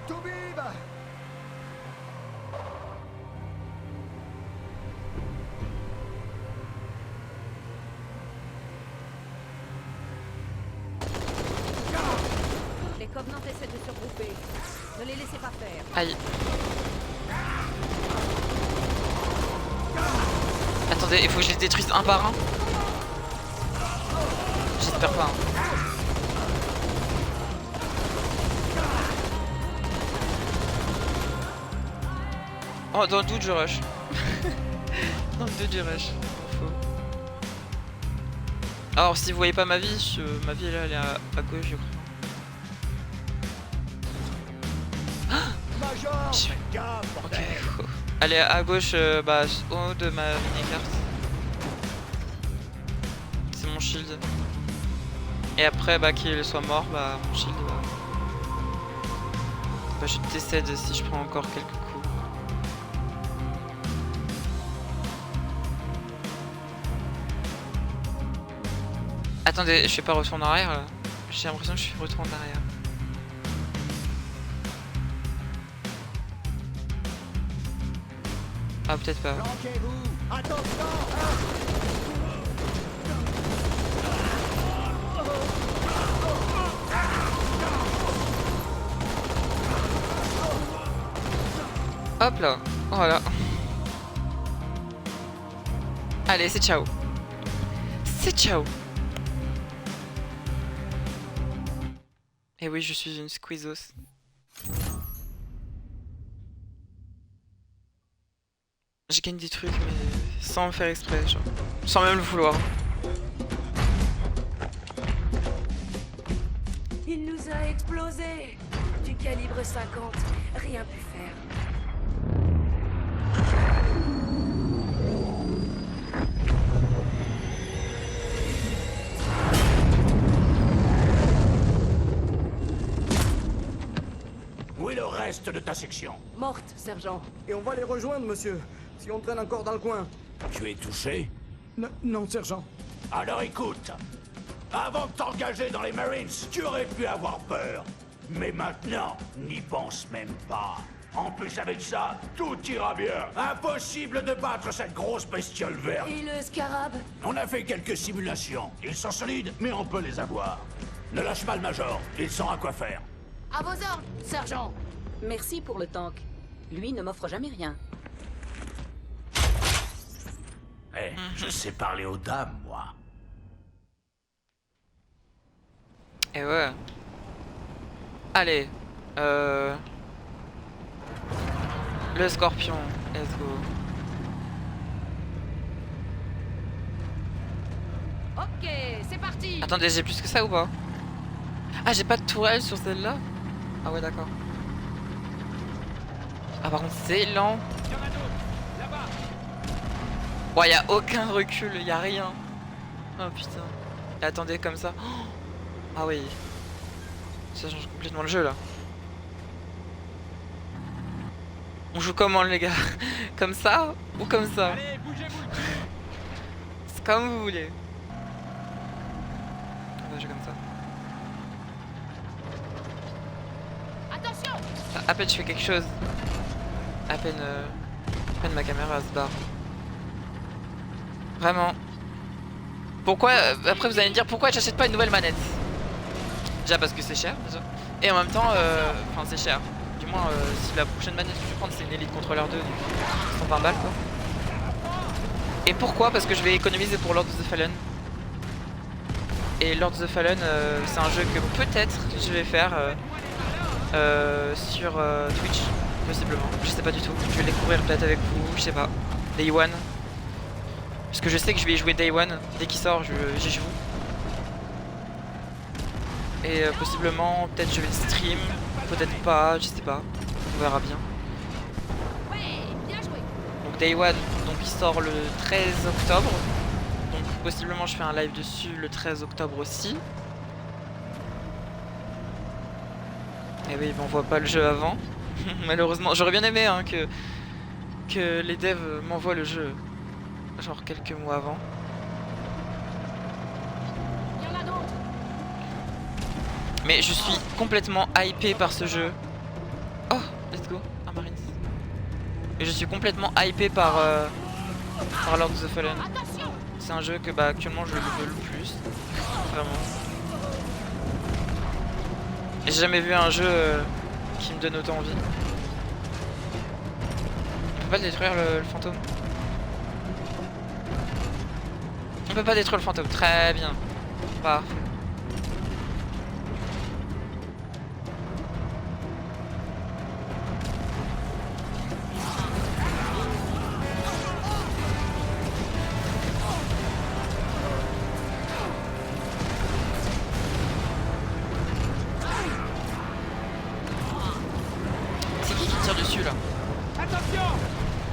Les Covenants essaient de se regrouper. Ne les laissez pas faire. Aïe. Attendez, il faut que je les détruise un par un. J'espère pas. Hein. Oh, dans le doute, je rush. Dans le doute, je rush. Faux. Alors, si vous voyez pas ma vie, ma vie là, elle est à gauche, je crois. Ok, cool. Elle est à gauche, bah, au haut de ma mini-carte. C'est mon shield. Et après, bah, qu'il soit mort, bah, mon shield, bah, je décède si je prends encore quelques coups. Attendez, je fais pas retour en arrière là. J'ai l'impression que je fais retour en arrière. Ah, peut-être pas. Hop là, voilà. Allez, c'est ciao. C'est ciao. Et oui, je suis une squeezos. Je gagne des trucs, mais sans me faire exprès, genre. Sans même le vouloir. Il nous a explosé. Du calibre 50, rien pu faire. Où est le reste de ta section? Morte, sergent. Et on va les rejoindre, monsieur, si on traîne encore dans le coin. Tu es touché? Non, sergent. Alors écoute, avant de t'engager dans les Marines, tu aurais pu avoir peur. Mais maintenant, n'y pense même pas. En plus avec ça, tout ira bien. Impossible de battre cette grosse bestiole verte. Et le scarab? On a fait quelques simulations. Ils sont solides, mais on peut les avoir. Ne lâche pas le Major, il saura quoi faire. À vos ordres, sergent. Merci pour le tank. Lui ne m'offre jamais rien. Eh, je sais parler aux dames, moi. Et ouais. Allez. Le scorpion. Let's go. Ok, c'est parti. Attendez, j'ai plus que ça ou pas? Ah, j'ai pas de tourelle sur celle-là? Ah ouais, d'accord. Ah, par contre, c'est lent. Ouais, y a aucun recul, y a rien. Oh putain. Et attendez, comme ça. Oh, ah oui. Ça change complètement le jeu là. On joue comment les gars? Comme ça ou comme ça? Allez, bougez-vous le cul. C'est comme vous voulez. On va jouer comme ça. Attention! À peine je fais quelque chose. À peine ma caméra se barre. Vraiment. Pourquoi, après vous allez me dire pourquoi j'achète pas une nouvelle manette. Déjà parce que c'est cher déjà. Et en même temps, enfin c'est cher. Du moins si la prochaine manette que je vais prendre c'est une Elite Controller 2, du coup 120 balles quoi. Et pourquoi? Parce que je vais économiser pour Lord of the Fallen. Et Lord of the Fallen c'est un jeu que peut-être je vais faire sur Twitch, possiblement. Je sais pas du tout. Je vais le découvrir peut-être avec vous, je sais pas. Day One. Parce que je sais que je vais y jouer Day One. Dès qu'il sort, j'y joue. Et possiblement, peut-être je vais le stream. Peut-être pas, je sais pas. On verra bien. Donc Day One, donc il sort le 13 octobre. Donc possiblement je fais un live dessus le 13 octobre aussi. Et oui, on voit pas le jeu avant. Malheureusement, j'aurais bien aimé hein, que les devs m'envoient le jeu genre quelques mois avant. Mais je suis complètement hypé par ce jeu. Oh, let's go, un Marines. Et je suis complètement hypé par Lord of the Fallen. C'est un jeu que bah, actuellement je veux le plus. Vraiment. Et j'ai jamais vu un jeu qui me donne autant envie. On peut pas détruire le fantôme. On peut pas détruire le fantôme, très bien. Parfait. C'est qui tire dessus là?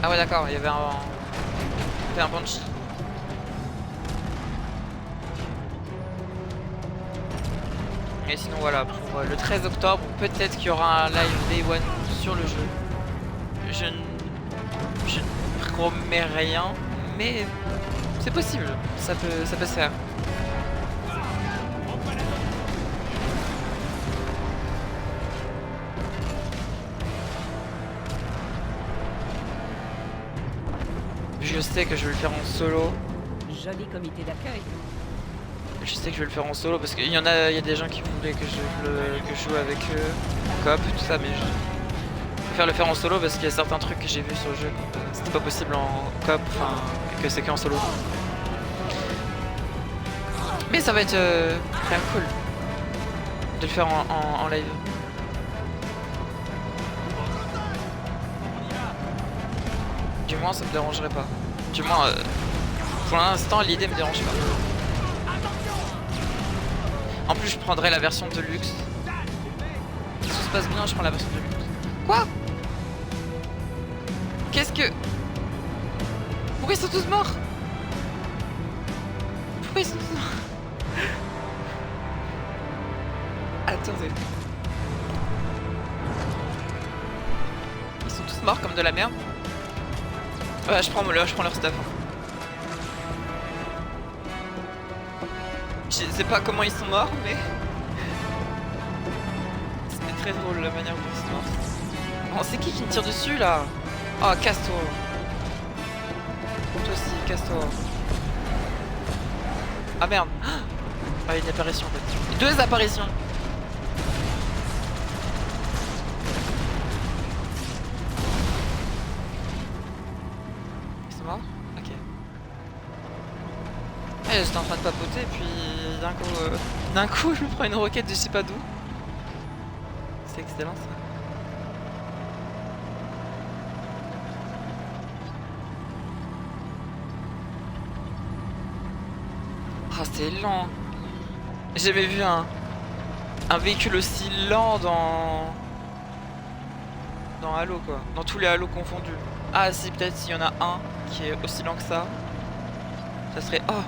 Ah ouais d'accord, il y avait un Banshee. Et sinon voilà, pour le 13 octobre, peut-être qu'il y aura un live Day One sur le jeu. Je ne promets rien, mais c'est possible, ça peut se faire. Je sais que je vais le faire en solo. Joli comité d'accueil. Je sais que je vais le faire en solo parce qu'il y a des gens qui voulaient que je joue avec eux, coop, tout ça, mais je préfère le faire en solo parce qu'il y a certains trucs que j'ai vus sur le jeu. C'était pas possible en coop, enfin, que c'est qu'en solo. Mais ça va être quand même cool de le faire en live. Du moins, ça me dérangerait pas. Du moins, pour l'instant, l'idée me dérange pas. En plus, je prendrai la version de luxe. Si tout se passe bien, je prends la version de luxe. Quoi? Qu'est-ce que... Pourquoi ils sont tous morts? Pourquoi ils sont tous morts? Attendez. Ils sont tous morts comme de la merde. Ouais, je prends leur stuff. Je sais pas comment ils sont morts, mais... C'était très drôle la manière dont ils sont morts. Oh, c'est qui me tire dessus là? Oh, casse-toi. Toi aussi, casse-toi. Ah merde. Ah, il y a une apparition en fait. Deux apparitions. Ils sont morts? Ok. Et j'étais en train de papoter, puis d'un coup, je me prends une roquette de je sais pas d'où. C'est excellent ça. Ah, c'est lent. J'ai jamais vu un véhicule aussi lent dans Halo quoi. Dans tous les Halo confondus. Ah si, peut-être s'il y en a un qui est aussi lent que ça. Ça serait... Oh,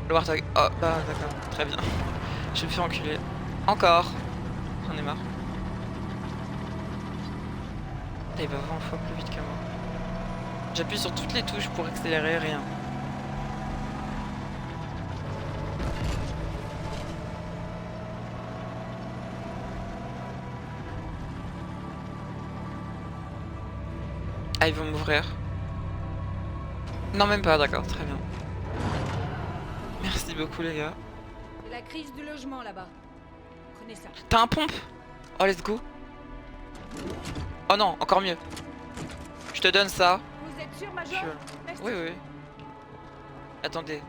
le Warthog. Oh, bah d'accord, très bien. Je me fais enculer. Encore. J'en ai marre. Il va 20 fois plus vite que moi. J'appuie sur toutes les touches pour accélérer, rien. Ah, ils vont m'ouvrir. Non, même pas, d'accord, très bien. beaucoup les gars. C'est la crise du logement là-bas. Prenez ça. T'as un pompe? Oh let's go. Oh non, encore mieux. Je te donne ça. Vous êtes sûr, Major? Merci. Oui, oui. Attendez.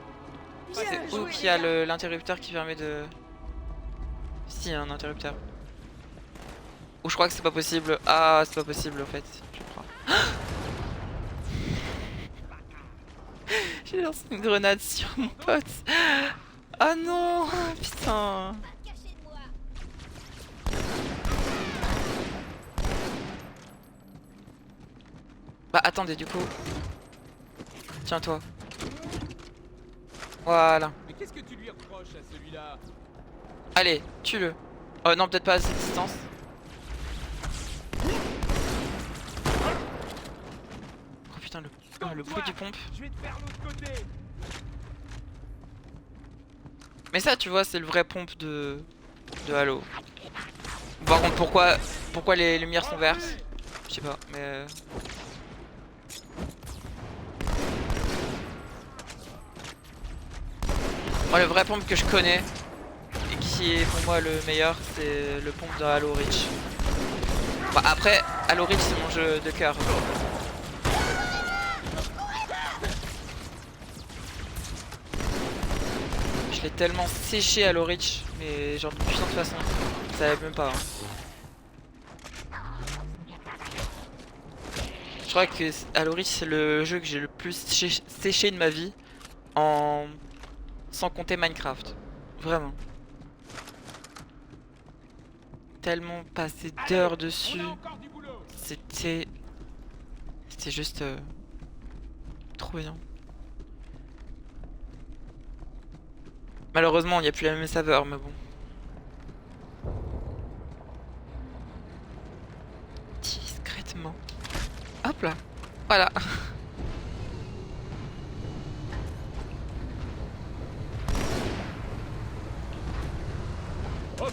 Bien C'est où joué, qu'il y a les gars. l'interrupteur qui permet de... Si, il y a un interrupteur. Ou je crois que c'est pas possible. Ah, c'est pas possible en fait, je crois. J'ai lancé une grenade sur mon pote. Ah non, putain. Bah attendez du coup. Tiens toi. Voilà. Mais qu'est-ce que tu lui reproches à celui-là? Allez, tue-le. Oh non, peut-être pas à cette distance. Oh putain, le bruit du pompe. Je vais te faire l'autre côté. Mais ça, tu vois, c'est le vrai pompe de Halo. Par contre, pourquoi les lumières sont vertes? Je sais pas, mais... Moi, le vrai pompe que je connais, et qui est pour moi le meilleur, c'est le pompe de Halo Reach. Bah, après, Halo Reach, c'est mon jeu de cœur. Je l'ai tellement séché Halo Reach, mais genre de puissante façon, ça savais même pas. Hein. Je crois que Halo Reach, c'est le jeu que j'ai le plus séché de ma vie, sans compter Minecraft. Vraiment. Tellement passé d'heures dessus. C'était juste trop bien. Malheureusement, il n'y a plus la même saveur, mais bon. Discrètement. Hop là. Voilà.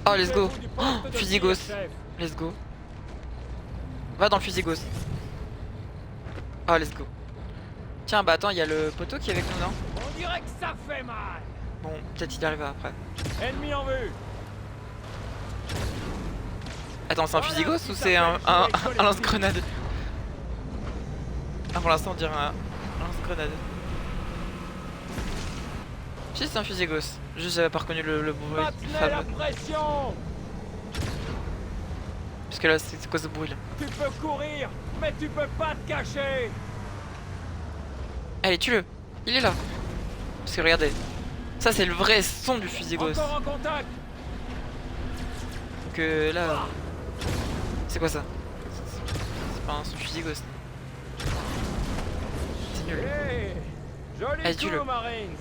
Oh, let's go. Oh, fusil ghost. Let's go. Va dans le fusil ghost. Oh, let's go. Tiens, bah attends, il y a le poteau qui est avec nous, non? On dirait que ça fait mal. Bon, peut-être il arrivera après. Ennemi en vue. Attends, c'est un fusil ghost ou c'est un lance-grenade? Ah, pour l'instant, on dirait un lance-grenade. Si, c'est un fusil ghost. Juste, j'avais pas reconnu le bruit. La pression. Parce que là, c'est quoi ce bruit là? Tu peux courir, mais tu peux pas te cacher. Allez, tue-le. Il est là. Parce que regardez. Ça, c'est le vrai son du fusil ghost. Encore en contact. Donc là... C'est quoi ça? C'est pas un son fusil ghost. C'est nul. Hey, joli allez, tue-le. coup, Marines.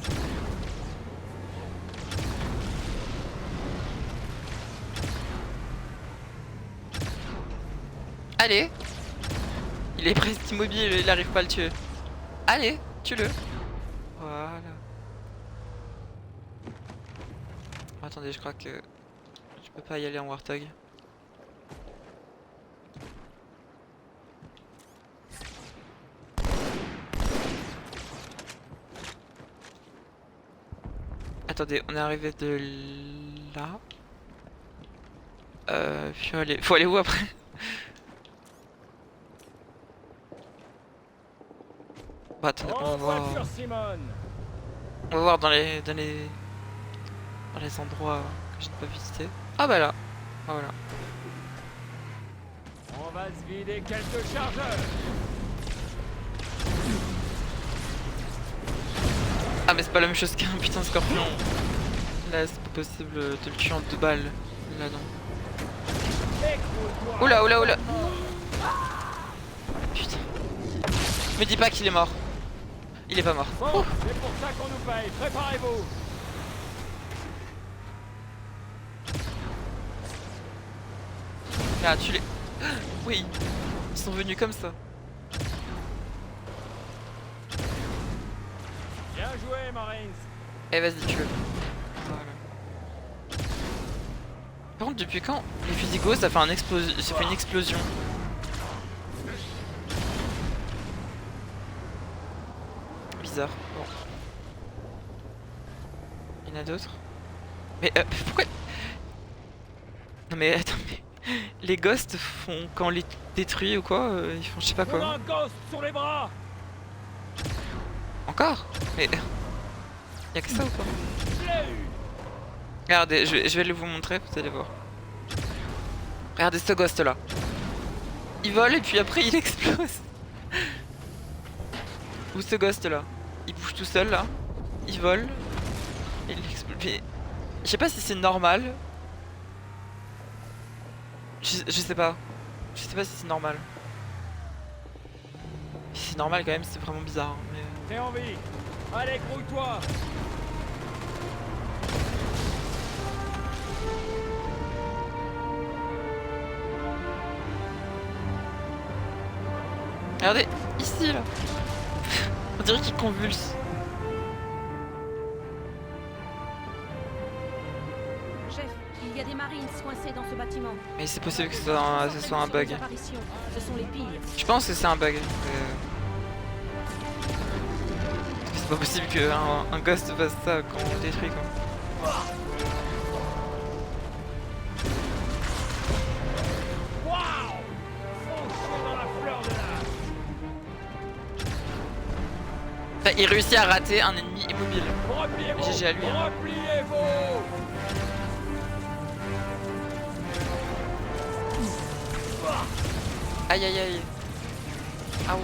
Allez. Il est presque immobile, il arrive pas à le tuer. Allez, tue-le. Voilà. Attendez, je crois que je peux pas y aller en Warthog. Attendez, on est arrivé de là. Faut aller où après? Bah attendez, on va voir. On va voir dans les endroits que je n'ai pas visités. Ah bah là. Ah, voilà. On va se vider quelques chargeurs. Ah mais c'est pas la même chose qu'un putain de scorpion. Là c'est pas possible de le tuer en 2 balles. Là non. Oula oula oula. Putain. Me dis pas qu'il est mort. Il est pas mort. Bon, c'est pour ça qu'on nous paye. Préparez-vous. Là tu les... Oui. Ils sont venus comme ça. Bien joué, Marines. Eh vas-y tue-le. Voilà. Par contre depuis quand les fusils ghost ça fait une explosion? Bizarre. Bon. en a d'autres. Mais pourquoi... Non mais attends, mais... Les ghosts font... Quand on les détruit ou quoi, ils font je sais pas On a quoi. un ghost sur les bras. Encore? Mais... Y'a que ça ou quoi? Je l'ai eu. Regardez, je vais le vous montrer, vous allez voir. Regardez ce ghost là. Il vole et puis après il explose. Ou ce ghost là. Il bouge tout seul là. Il vole. Et il explose. Mais... Je sais pas si c'est normal. Je sais pas. Je sais pas si c'est normal. Si c'est normal quand même, c'est vraiment bizarre. Mais... T'es en vie. Allez, grouille-toi. Regardez, ici là. On dirait qu'il convulse. Chef, il y a des Marines coincés dans ce bâtiment. Mais c'est possible que ce soit un bug. Ce sont les pires. Je pense que c'est un bug. C'est pas possible qu'un ghost fasse ça quand on le détruit quoi. Enfin, il réussit à rater un ennemi immobile. GG à lui. Hein. Aïe aïe aïe. Ah ouais.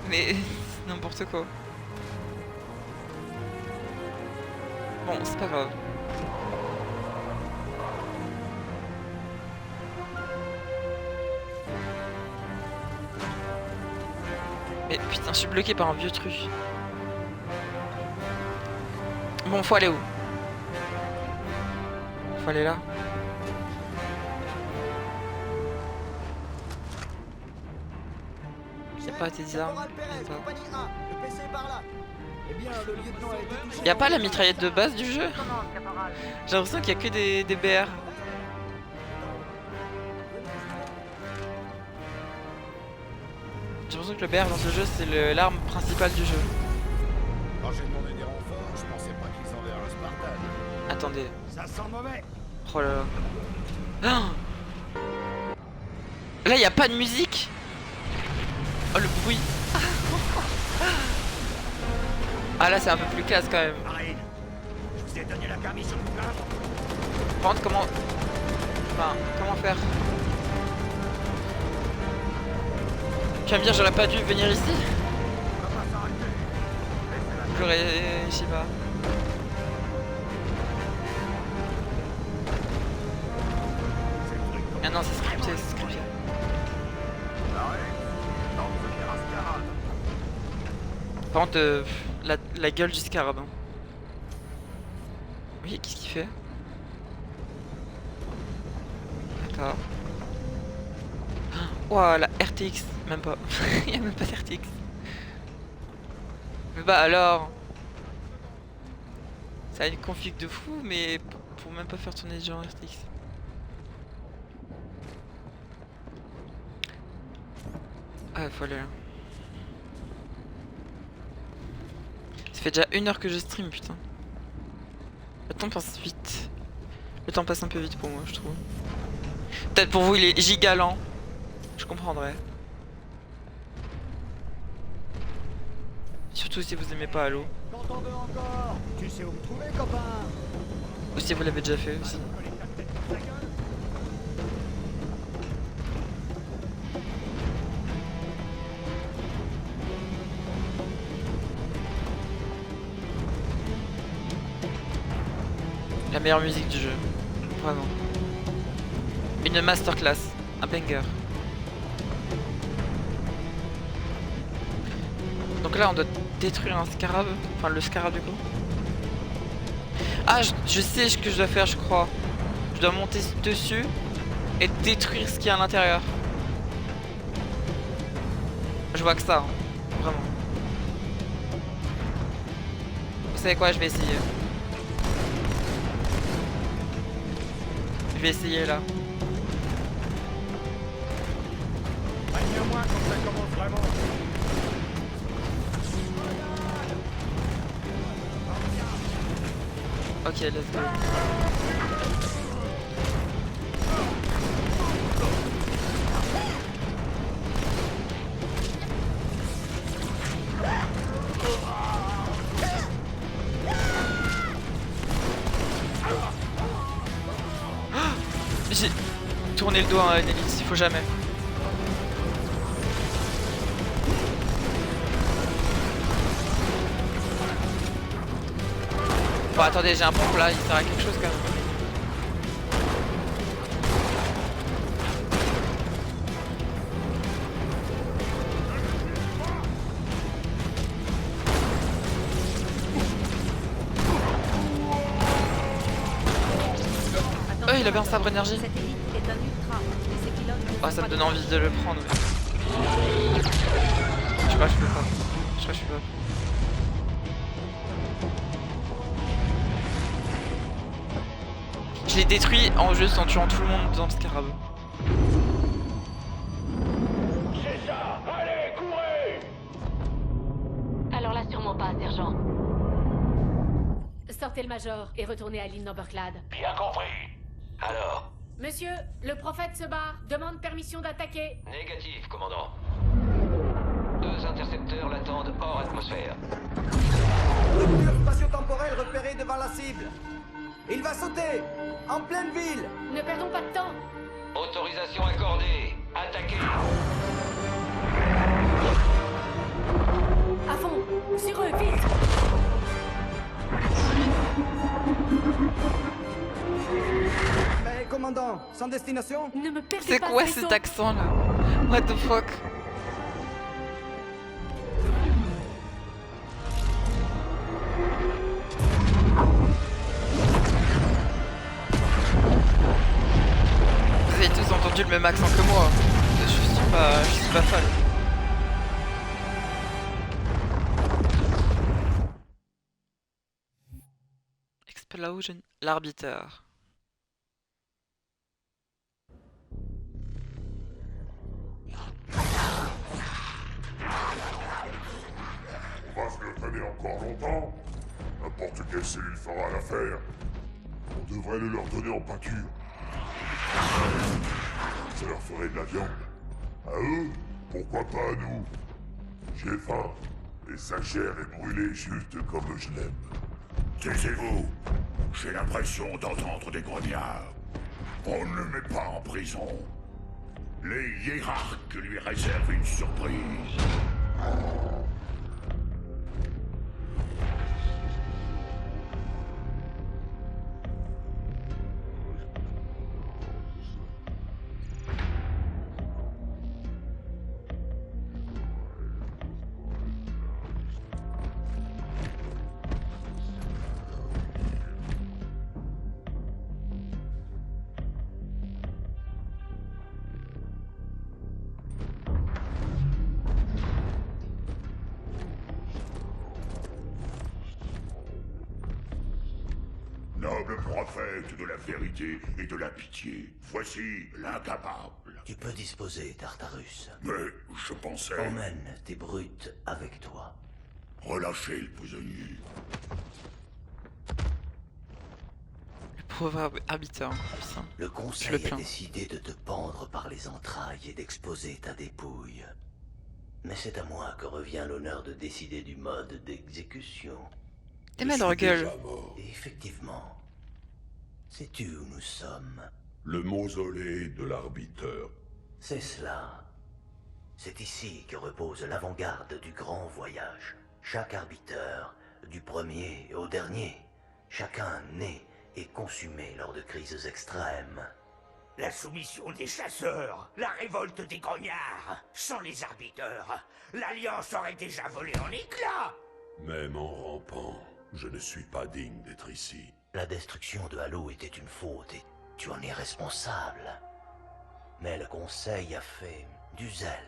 Mais n'importe quoi. Bon, c'est pas grave. Mais putain, je suis bloqué par un vieux truc. Bon, faut aller où? Faut aller là. J'ai pas tes armes. Y'a pas la mitraillette de base du jeu? J'ai l'impression qu'il y a que des BR. J'ai l'impression que le BR dans ce jeu c'est l'arme principale du jeu. Quand j'ai demandé des renforts, je pensais pas qu'ils enverraient un Spartan. Attendez. Ça sent mauvais. Oh là là. Ah, là y a pas de musique. Oh le bruit. Ah là c'est un peu plus classe quand même. Marine, je vous ai donné la permission de plaindre. Par contre comment... Enfin, comment faire? Tu vas me dire j'aurais pas dû venir ici? J'aurais... je sais pas. Ah non c'est scripté, c'est scripté. Par contre, la gueule du scarab. Hein. Oui, qu'est-ce qu'il fait? D'accord. Ouah, la RTX. Même pas. Il y a même pas de RTX. Mais bah alors. Ça a une config de fou, mais pour même pas faire tourner les jeux en RTX. Ah, faut aller là. Ça fait déjà 1 heure que je stream, putain. Le temps passe vite. Le temps passe un peu vite pour moi, je trouve. Peut-être pour vous, il est giga lent. Je comprendrais. Surtout si vous aimez pas Halo. Quand on veut encore, tu sais où me trouver, copain. Ou si vous l'avez déjà fait aussi. La meilleure musique du jeu. Vraiment. Une masterclass. Un banger. Donc là on doit détruire un scarab. Enfin le scarab du coup. Ah je sais ce que je dois faire je crois. Je dois monter dessus et détruire ce qu'il y a à l'intérieur. Je vois que ça. Hein. Vraiment. Vous savez quoi, je vais essayer. Je vais essayer là. Règne-moi quand ça commence vraiment. Ok, let's go. J'ai tourné le doigt à Nellis, il faut jamais. Bon attendez, j'ai un pompe là, il sert à quelque chose quand même. Oh, il avait un sabre énergie. Cette élite est un ultra. Et ses pilotes ne Oh, sont ça me pas donne des- envie de le prendre. Je sais pas, je peux pas. Je sais pas, je peux pas. Je l'ai détruit en juste en tuant tout le monde dans le scarab. C'est ça. Allez, courez. Alors là, sûrement pas, sergent. Sortez le Major et retournez à l'île Numberclad. Bien compris. Alors, Monsieur, le prophète se barre. Demande permission d'attaquer. négatif, commandant. 2 intercepteurs l'attendent hors atmosphère. Rupture spatio-temporelle repérée devant la cible. Il va sauter en pleine ville. Ne perdons pas de temps. Autorisation accordée. Attaquez. À fond. Sur eux, vite. Mais commandant, sans destination? Ne me perdez C'est pas quoi ce vaisseau. cet accent là? What the fuck? Vous avez tous entendu le même accent que moi. Je suis pas folle. Explosion. L'arbitre. On va se le traîner encore longtemps. N'importe quelle cellule fera l'affaire. On devrait le leur donner en pâture. Ça leur ferait de la viande. À eux, pourquoi pas à nous? J'ai faim. Et sa chair est brûlée juste comme je l'aime. Taisez-vous. J'ai l'impression d'entendre des grognards. On ne le met pas en prison. Les hiérarques lui réservent une surprise. Noble prophète de la vérité et de la pitié, voici l'incapable. Tu peux disposer, Tartarus. Mais je pensais... Emmène tes brutes avec toi. Relâchez le prisonnier. Le pauvre arbitre. Putain. Le Je le conseil a plains. décidé de te pendre par les entrailles et d'exposer ta dépouille. Mais c'est à moi que revient l'honneur de décider du mode d'exécution. T'es mal leur gueule. Et effectivement, sais-tu où nous sommes? Le mausolée de l'arbiteur. C'est cela. C'est ici que repose l'avant-garde du grand voyage. Chaque arbiteur, du premier au dernier, chacun né et consumé lors de crises extrêmes. La soumission des chasseurs, la révolte des grognards. Sans les arbiteurs, l'Alliance aurait déjà volé en éclats. Même en rampant, je ne suis pas digne d'être ici. La destruction de Halo était une faute et tu en es responsable. Mais le Conseil a fait du zèle.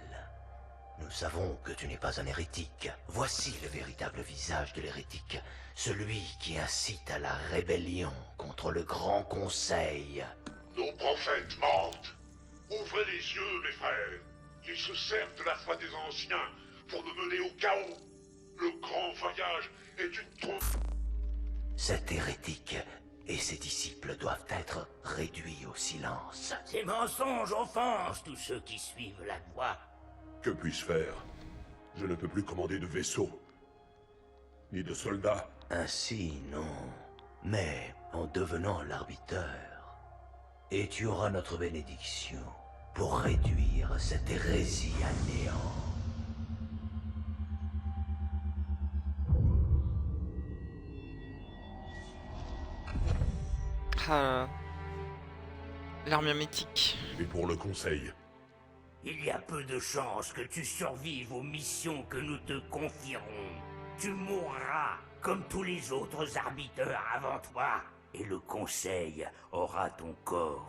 Nous savons que tu n'es pas un hérétique. Voici le véritable visage de l'hérétique. Celui qui incite à la rébellion contre le Grand Conseil. Nos prophètes mentent. Ouvrez les yeux, mes frères. Ils se servent de la foi des anciens pour nous mener au chaos. Le grand voyage est une trompe. Cet hérétique et ses disciples doivent être réduits au silence. Ces mensonges offensent tous ceux qui suivent la loi. Que puis-je faire? Je ne peux plus commander de vaisseau. Ni de soldats. Ainsi, non. Mais en devenant l'arbiteur, et tu auras notre bénédiction pour réduire cette hérésie à néant. Ah, l'armure mythique. Et pour le conseil? Il y a peu de chances que tu survives aux missions que nous te confierons. Tu mourras comme tous les autres arbiteurs avant toi, et le conseil aura ton corps.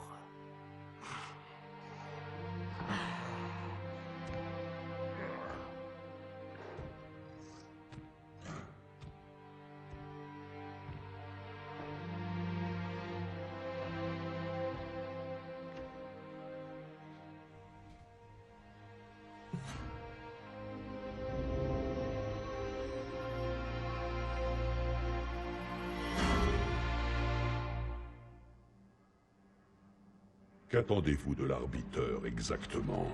Qu'attendez-vous de l'arbiteur exactement?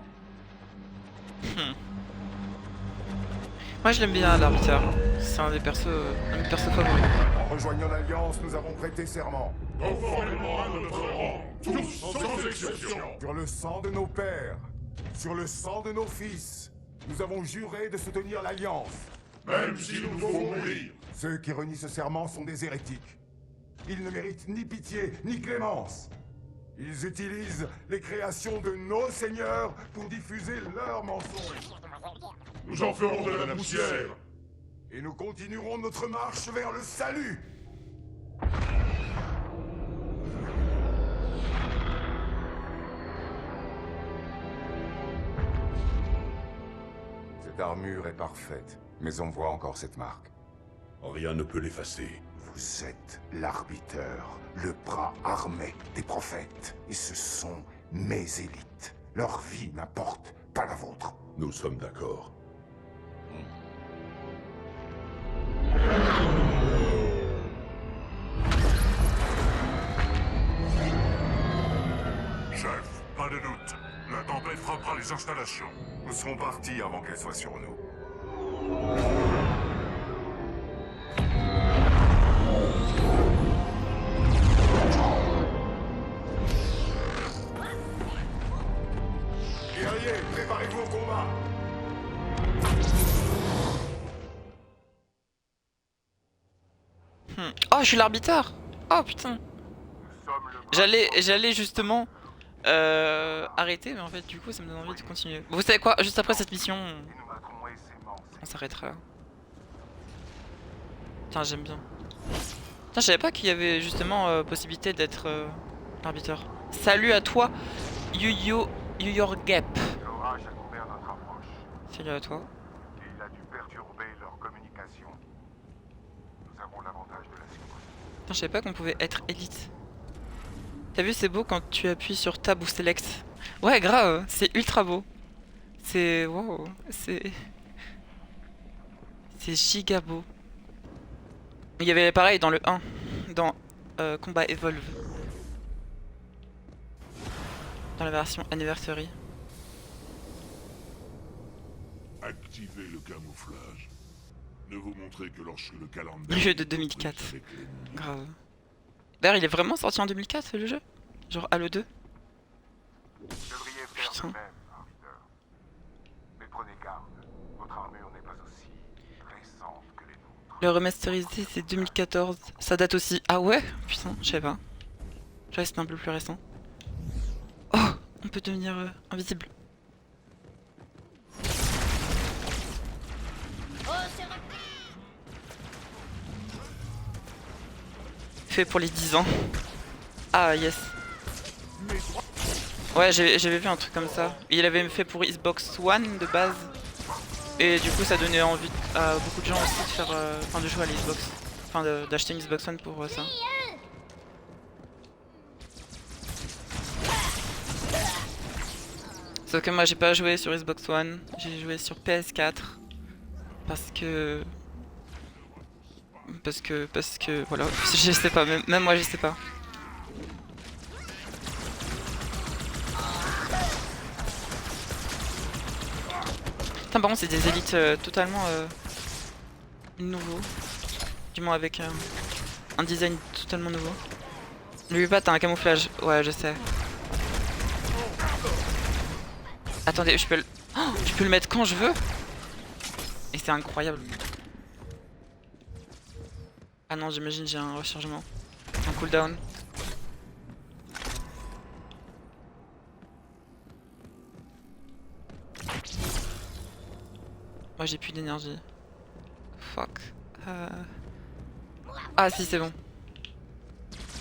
Moi je l'aime bien l'arbiteur. C'est un des persos favoris. En rejoignant l'Alliance, nous avons prêté serment. Conformément à notre rang, tous sans exception. Sur le sang de nos pères, sur le sang de nos fils, nous avons juré de soutenir l'Alliance. Même s'il nous faut mourir. Ceux qui renient ce serment sont des hérétiques. Ils ne méritent ni pitié, ni clémence. Ils utilisent les créations de nos seigneurs pour diffuser leurs mensonges. Nous en ferons de la poussière. Et nous continuerons notre marche vers le salut. Cette armure est parfaite, mais on voit encore cette marque. Rien ne peut l'effacer. Vous êtes l'arbiteur, le bras armé des prophètes. Et ce sont mes élites. Leur vie n'importe pas la vôtre. Nous sommes d'accord. Chef, pas de doute. La tempête frappera les installations. Nous serons partis avant qu'elle soit sur nous. Guerriers, préparez-vous au combat. Oh, je suis l'arbitre. Oh putain. J'allais justement arrêter, mais en fait du coup ça me donne envie de continuer. Vous savez quoi, juste après cette mission, on s'arrêtera. Putain, j'aime bien. Putain, je savais pas qu'il y avait justement possibilité d'être l'arbitre. Salut à toi, Yuyorgep. L'orage a couvert notre approche. Salut à toi. Et il a dû perturber leur communication. Nous avons l'avantage de la sécurité. Putain, je savais pas qu'on pouvait être élite. T'as vu, c'est beau quand tu appuies sur Tab ou Select. Ouais, grave, c'est ultra beau. C'est... Wow, c'est giga beau. Il y avait pareil dans le 1, dans Combat Evolve. Dans la version Anniversary. Activez le camouflage. Ne vous montrez que lorsque le calendrier... Le jeu de 2004. Grave. D'ailleurs, il est vraiment sorti en 2004, le jeu? Genre Halo 2? Putain. Mais prenez garde, votre armure n'est pas aussi récente que les nôtres. Le remasterisé, c'est 2014. Ça date aussi. Ah ouais? Putain, je sais pas. Je crois que c'était un peu plus récent. Oh! On peut devenir invisible. Fait pour les 10 ans. Ah yes. Ouais, j'avais vu un truc comme ça. Il avait fait pour Xbox One de base. Et du coup ça donnait envie à beaucoup de gens aussi de faire, de jouer à l'Xbox. Enfin d'acheter une Xbox One pour ça. Sauf que moi j'ai pas joué sur Xbox One, j'ai joué sur PS4. Parce que voilà, je sais pas, même moi je sais pas. Putain, par contre c'est des élites totalement nouveaux. Du moins avec un design totalement nouveau. Lui pas, t'as un camouflage, ouais je sais. Attendez, je peux le... Oh, je peux le mettre quand je veux. Et c'est incroyable. Ah non, j'imagine j'ai un rechargement. Un cooldown. Moi j'ai plus d'énergie. Fuck. Ah si, c'est bon.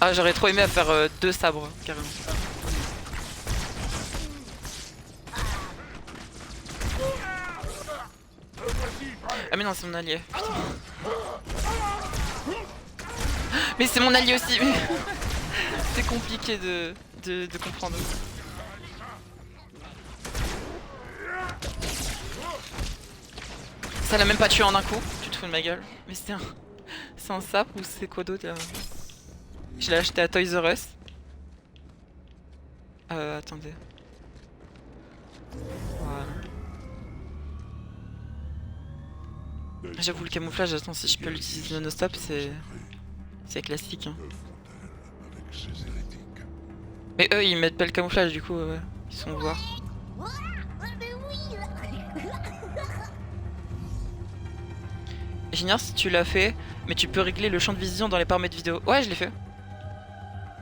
Ah, j'aurais trop aimé à faire 2 sabres, carrément. Ah mais non, c'est mon allié. Putain. Mais c'est mon allié aussi. C'est compliqué de comprendre. Ça l'a même pas tué en un coup. Tu te fous de ma gueule. Mais c'est un sabre ou c'est quoi d'autre là? Je l'ai acheté à Toys R Us. Attendez. Voilà. J'avoue le camouflage, attends, si je peux l'utiliser non-stop, c'est classique. Hein. Mais eux ils mettent pas le camouflage du coup, ils sont voir. J'ignore si tu l'as fait, mais tu peux régler le champ de vision dans les paramètres vidéo. Ouais, je l'ai fait.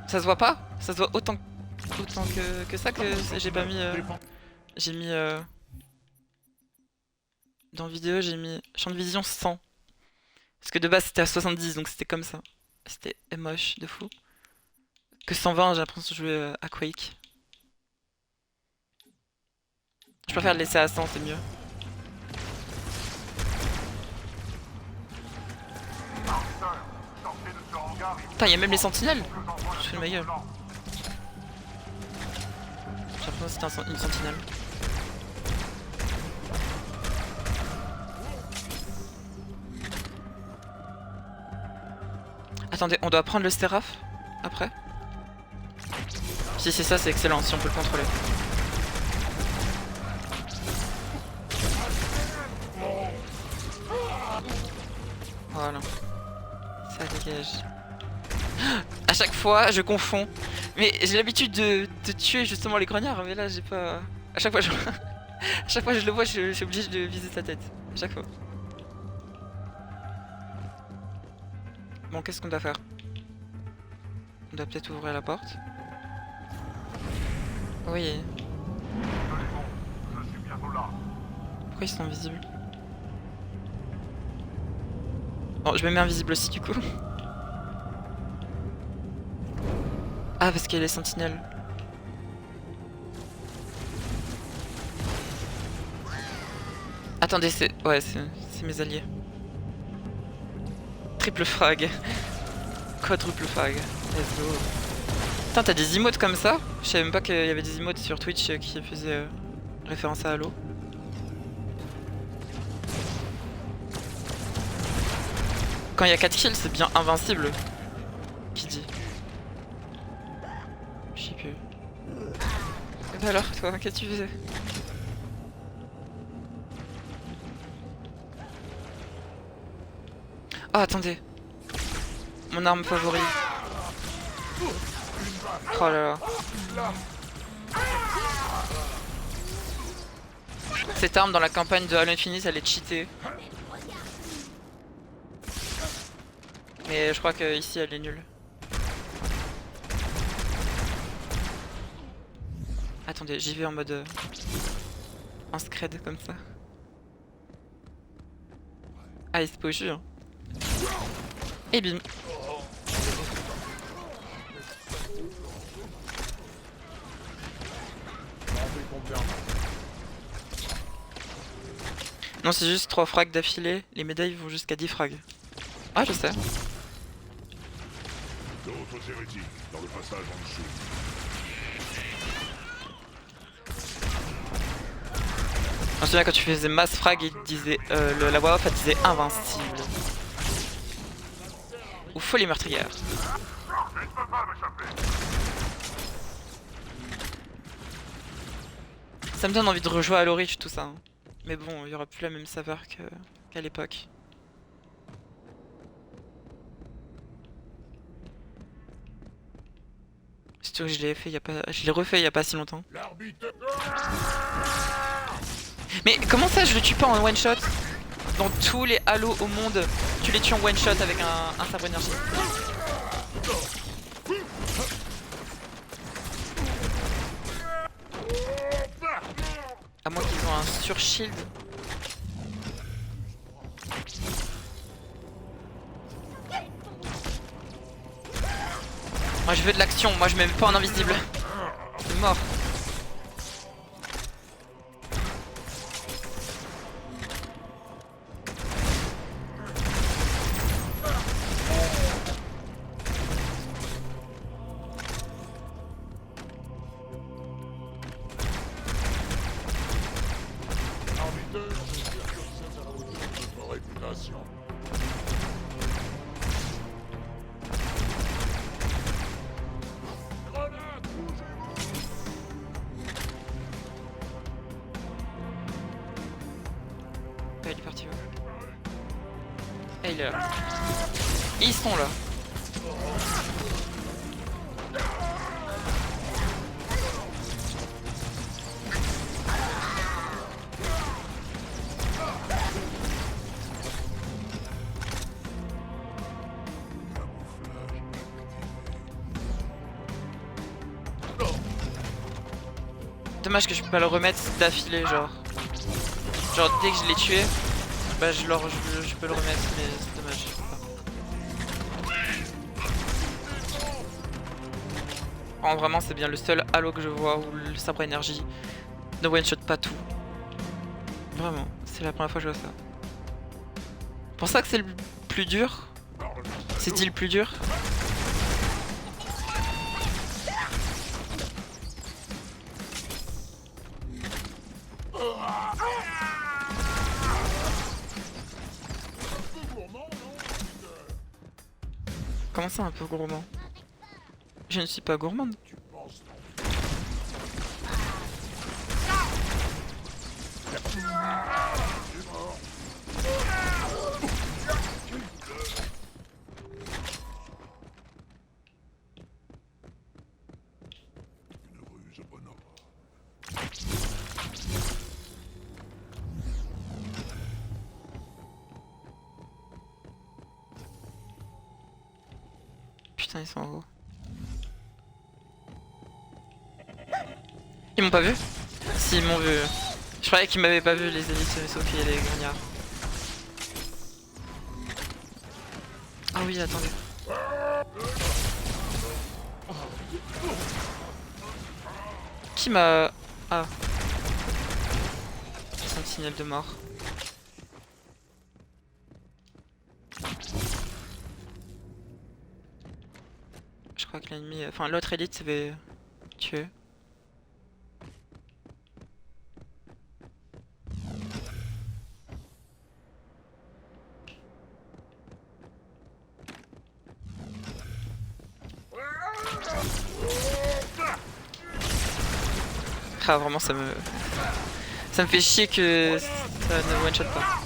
Ça se voit pas? Ça se voit autant que ça que j'ai pas mis... J'ai mis... Dans vidéo, j'ai mis champ de vision 100. Parce que de base, c'était à 70, donc c'était comme ça. C'était moche de fou. Que 120, j'ai l'impression de jouer à Quake. Je préfère le laisser à 100, c'est mieux. Putain, y'a même les sentinelles. Je fais de ma gueule. J'ai l'impression que c'était une sentinelle. Attendez, on doit prendre le Stéraph après? Si c'est ça, c'est excellent, si on peut le contrôler. Voilà. Ça dégage. À chaque fois, je confonds. Mais j'ai l'habitude de tuer justement les grognards, mais là j'ai pas... À chaque fois je... à chaque fois je le vois, je suis obligé de viser sa tête. À chaque fois. Bon, qu'est-ce qu'on doit faire? On doit peut-être ouvrir la porte. Oui. Pourquoi ils sont invisibles? Bon, je me mets invisible aussi du coup. Ah, parce qu'il y a les sentinelles. Attendez, c'est... Ouais, c'est mes alliés. Triple frag. Quadruple frag. Let's go. Putain, t'as des emotes comme ça? Je savais même pas qu'il y avait des emotes sur Twitch qui faisaient référence à Halo. Quand il y a 4 kills, c'est bien invincible. Qui dit? Je sais plus. Et bah alors, toi, qu'est-ce que tu faisais? Oh, attendez. Mon arme favorite. Oh là là. Cette arme dans la campagne de Halo Infinite, elle est cheatée. Mais je crois que ici elle est nulle. Attendez, j'y vais en mode... en scred comme ça. Ah, il se peut hein. Et bim. Non, c'est juste 3 frags d'affilée. Les médailles vont jusqu'à 10 frags. Ah, je sais. D'autres hérétiques dans le passage en dessous. me souviens quand tu faisais mass frag, il disait, la voix off elle disait invincible. Ou folie meurtrière. Ça me donne envie de rejouer à Halo Reach tout ça. Hein. Mais bon, il y aura plus la même saveur qu'à l'époque. Surtout que je l'ai fait il y a pas, je l'ai refait il y a pas si longtemps. Mais comment ça je le tue pas en one shot? Dans tous les Halo au monde, tu les tues en one shot avec un sabre énergie. À moins qu'ils ont un sur-shield. Moi je veux de l'action, moi je me mets pas en invisible. C'est mort. Il est parti où? Et il est là. Ils sont là. Dommage que je peux pas le remettre d'affilée, genre. Genre dès que je l'ai tué, bah je peux le remettre, mais c'est dommage. Oh, vraiment c'est bien le seul Halo que je vois où le sabre énergie ne one shot pas tout. Vraiment, c'est la première fois que je vois ça. C'est pour ça que c'est le plus dur. C'est-il le plus dur? Comment ça un peu gourmand? Je ne suis pas gourmande. Putain, ils sont en haut. Ils m'ont pas vu? Si, ils m'ont vu. Je croyais qu'ils m'avaient pas vu, les élites, sauf qu'il y a les grignards. Ah oui, attendez. Qui m'a... Ah. C'est un signal de mort. Je crois que l'ennemi... Enfin, l'autre élite s'avait tué. Ah, vraiment, ça me fait chier que ça ne one-shot pas.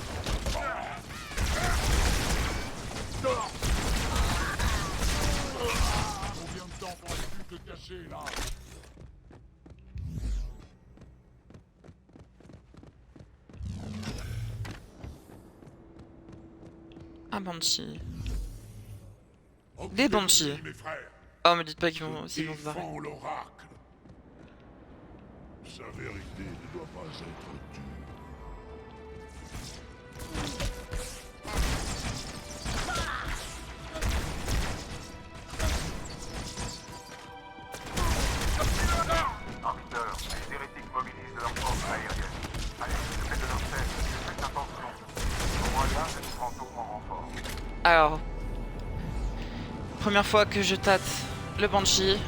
Un Banshee. Des Banshees. Oh, me dites pas qu'ils vont se barrer. Sa vérité ne doit pas être tue. Arbiter, les hérétiques mobilisent leur force aérienne. Allez, faites de leur tête, faites attention. Au moins là, c'est fantôme en renfort. Alors, première fois que je tâte le Banshee.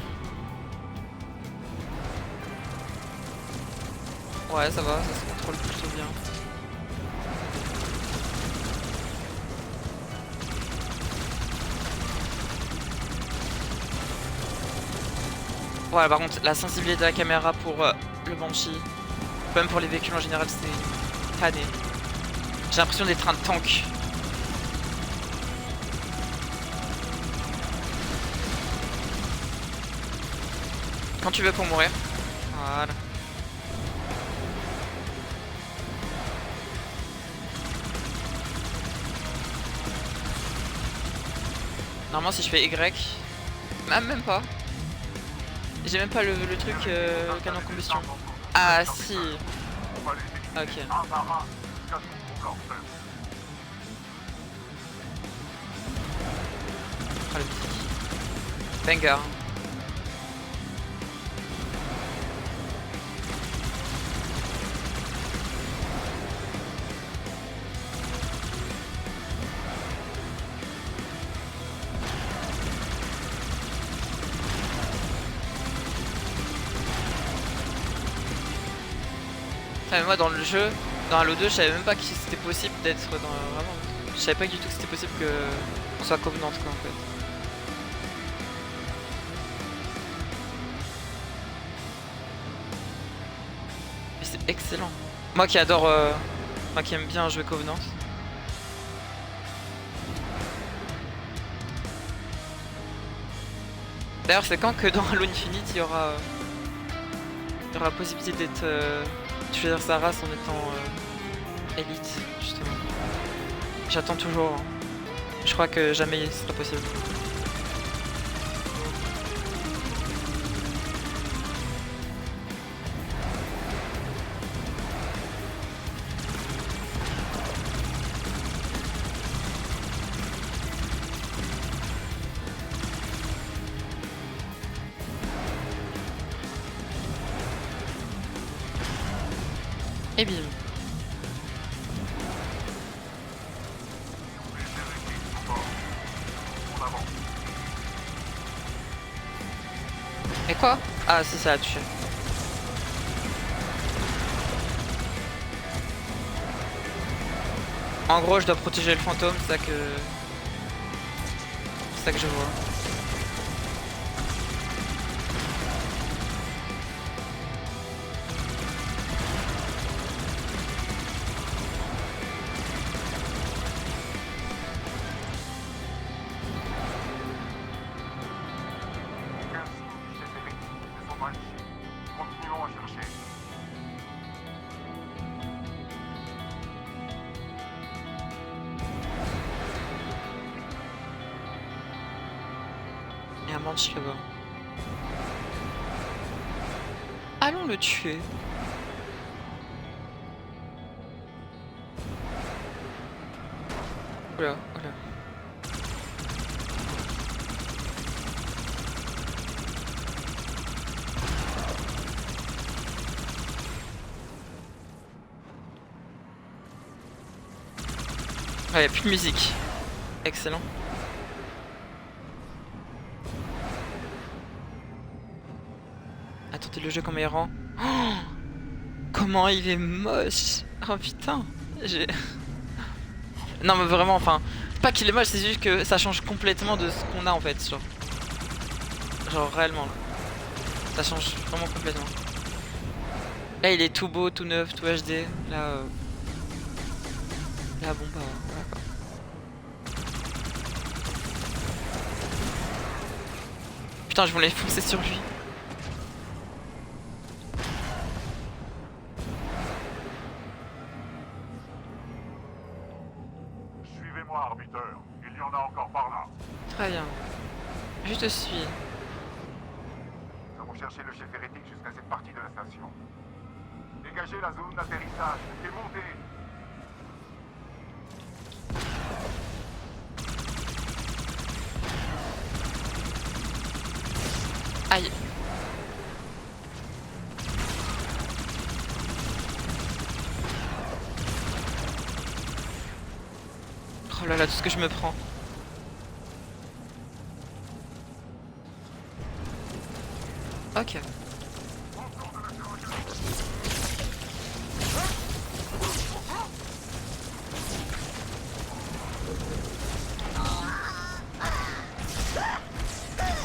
Ouais, ça va, ça se contrôle plutôt bien. Ouais, par contre, la sensibilité de la caméra pour le Banshee, même pour les véhicules en général, c'est tanné. J'ai l'impression d'être un tank. Quand tu veux pour mourir. Voilà. Normalement si je fais Y, même pas. J'ai même pas le truc canon de combustion. Ah si. Ok. Ah le petit. Banger. Moi dans le jeu, dans Halo 2, je savais même pas que c'était possible d'être dans... Vraiment, je savais pas du tout que c'était possible qu'on soit Covenant quoi en fait. Mais c'est excellent. Moi qui adore... moi qui aime bien jouer Covenant. D'ailleurs c'est quand que dans Halo Infinite il y aura la possibilité d'être... choisir sa race en étant élite, justement. J'attends toujours. Hein. Je crois que jamais ce sera possible. Et bim. Et quoi? Ah si, ça a touché. En gros je dois protéger le fantôme, c'est ça que je vois. Il y a un Banshee là-bas. Allons le tuer. Oula, oula. Ah, y a plus de musique. Excellent. Attendez le jeu comme il rend. Oh, comment il est moche. Oh putain. Non mais vraiment, enfin, pas qu'il est moche, c'est juste que ça change complètement de ce qu'on a en fait, genre réellement là. Ça change vraiment complètement. Là il est tout beau, tout neuf, tout HD. Là bon bah voilà quoi. Putain, je voulais foncer sur lui. Suivez-moi, arbiteur. Il y en a encore par là. Très bien. Je te suis. Nous avons cherché le chef hérétique jusqu'à cette partie de la station. Dégagez la zone d'atterrissage et montez. Aïe. Oh là là, tout ce que je me prends. Ok.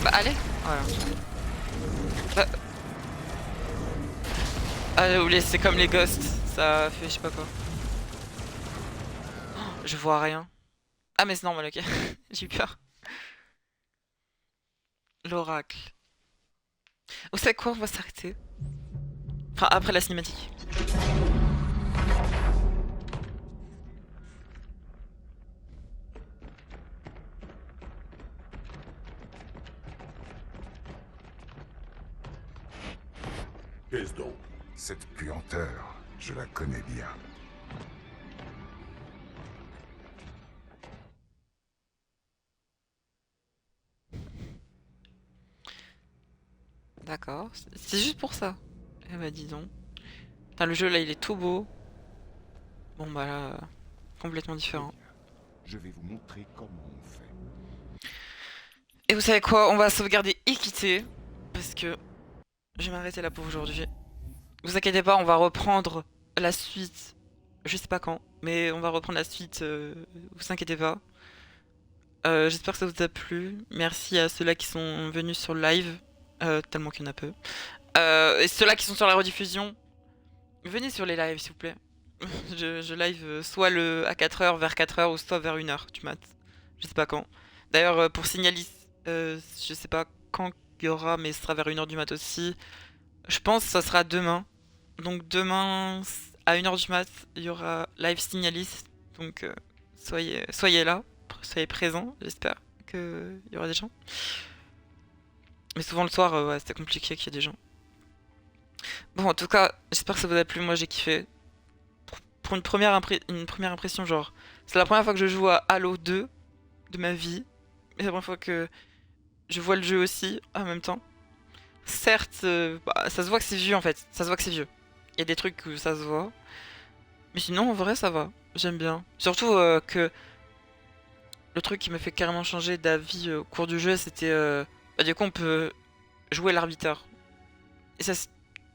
Bah allez, voilà. Bah... Allez, oubliez, c'est comme les ghosts, ça fait je sais pas quoi. Oh, je vois rien. Ah mais c'est normal, ok. J'ai eu peur. L'oracle. Vous savez quoi, on va s'arrêter. Enfin, après la cinématique. Qu'est-ce donc? Cette puanteur, je la connais bien. D'accord, c'est juste pour ça. Eh bah dis donc. Enfin, le jeu là il est tout beau. Bon bah là, complètement différent. Je vais vous montrer comment on fait. Et vous savez quoi, on va sauvegarder et quitter. Parce que je vais m'arrêter là pour aujourd'hui. Vous inquiétez pas, on va reprendre la suite. Je sais pas quand, mais on va reprendre la suite. Vous inquiétez pas. J'espère que ça vous a plu. Merci à ceux-là qui sont venus sur le live. Tellement qu'il y en a peu. Et ceux-là qui sont sur la rediffusion, venez sur les lives s'il vous plaît. je live soit à 4h, vers 4h, ou soit vers 1h du mat. Je sais pas quand. D'ailleurs pour Signalis, je sais pas quand il y aura, mais ce sera vers 1h du mat aussi. Je pense que ça sera demain. Donc demain à 1h du mat, il y aura live Signalis. Donc soyez là, soyez présents, j'espère qu'il y aura des gens. Mais souvent le soir, ouais, c'était compliqué qu'il y ait des gens. Bon, en tout cas, j'espère que ça vous a plu. Moi, j'ai kiffé. Pour une première impression, genre, c'est la première fois que je joue à Halo 2 de ma vie. Et c'est la première fois que je vois le jeu aussi en même temps. Certes, bah, ça se voit que c'est vieux en fait. Ça se voit que c'est vieux. Il y a des trucs où ça se voit. Mais sinon, en vrai, ça va. J'aime bien. Surtout que le truc qui me fait carrément changer d'avis au cours du jeu, c'était... Bah, du coup, on peut jouer l'arbitre. Et ça,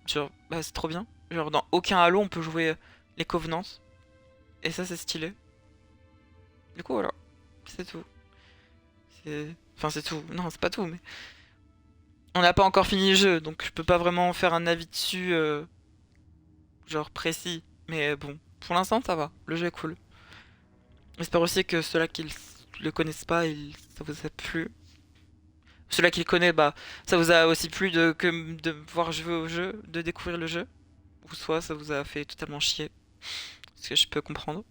genre, bah, c'est trop bien. Genre, dans aucun Halo, on peut jouer les Covenants. Et ça, c'est stylé. Du coup, voilà. C'est tout. Enfin, c'est tout. Non, c'est pas tout, mais... On n'a pas encore fini le jeu, donc je peux pas vraiment faire un avis dessus, genre précis. Mais bon, pour l'instant, ça va. Le jeu est cool. J'espère aussi que ceux-là qui le connaissent pas, ça vous a plu. Ceux-là qui le connaissent, bah, ça vous a aussi plu de voir jouer au jeu, de découvrir le jeu. Ou soit ça vous a fait totalement chier. Ce que je peux comprendre.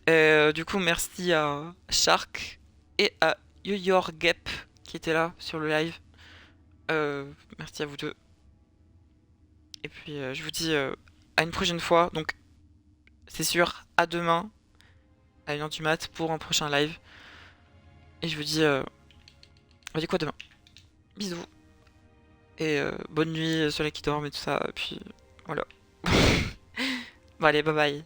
Et du coup, merci à Shark et à YoYorGep qui étaient là sur le live. Merci à vous deux. Et puis je vous dis à une prochaine fois. Donc c'est sûr, à demain, à 1h du mat pour un prochain live. Et je vous dis... on dit quoi demain? Bisous. Et bonne nuit, ceux-là qui dorment et tout ça. Et puis voilà. Bon allez, bye bye.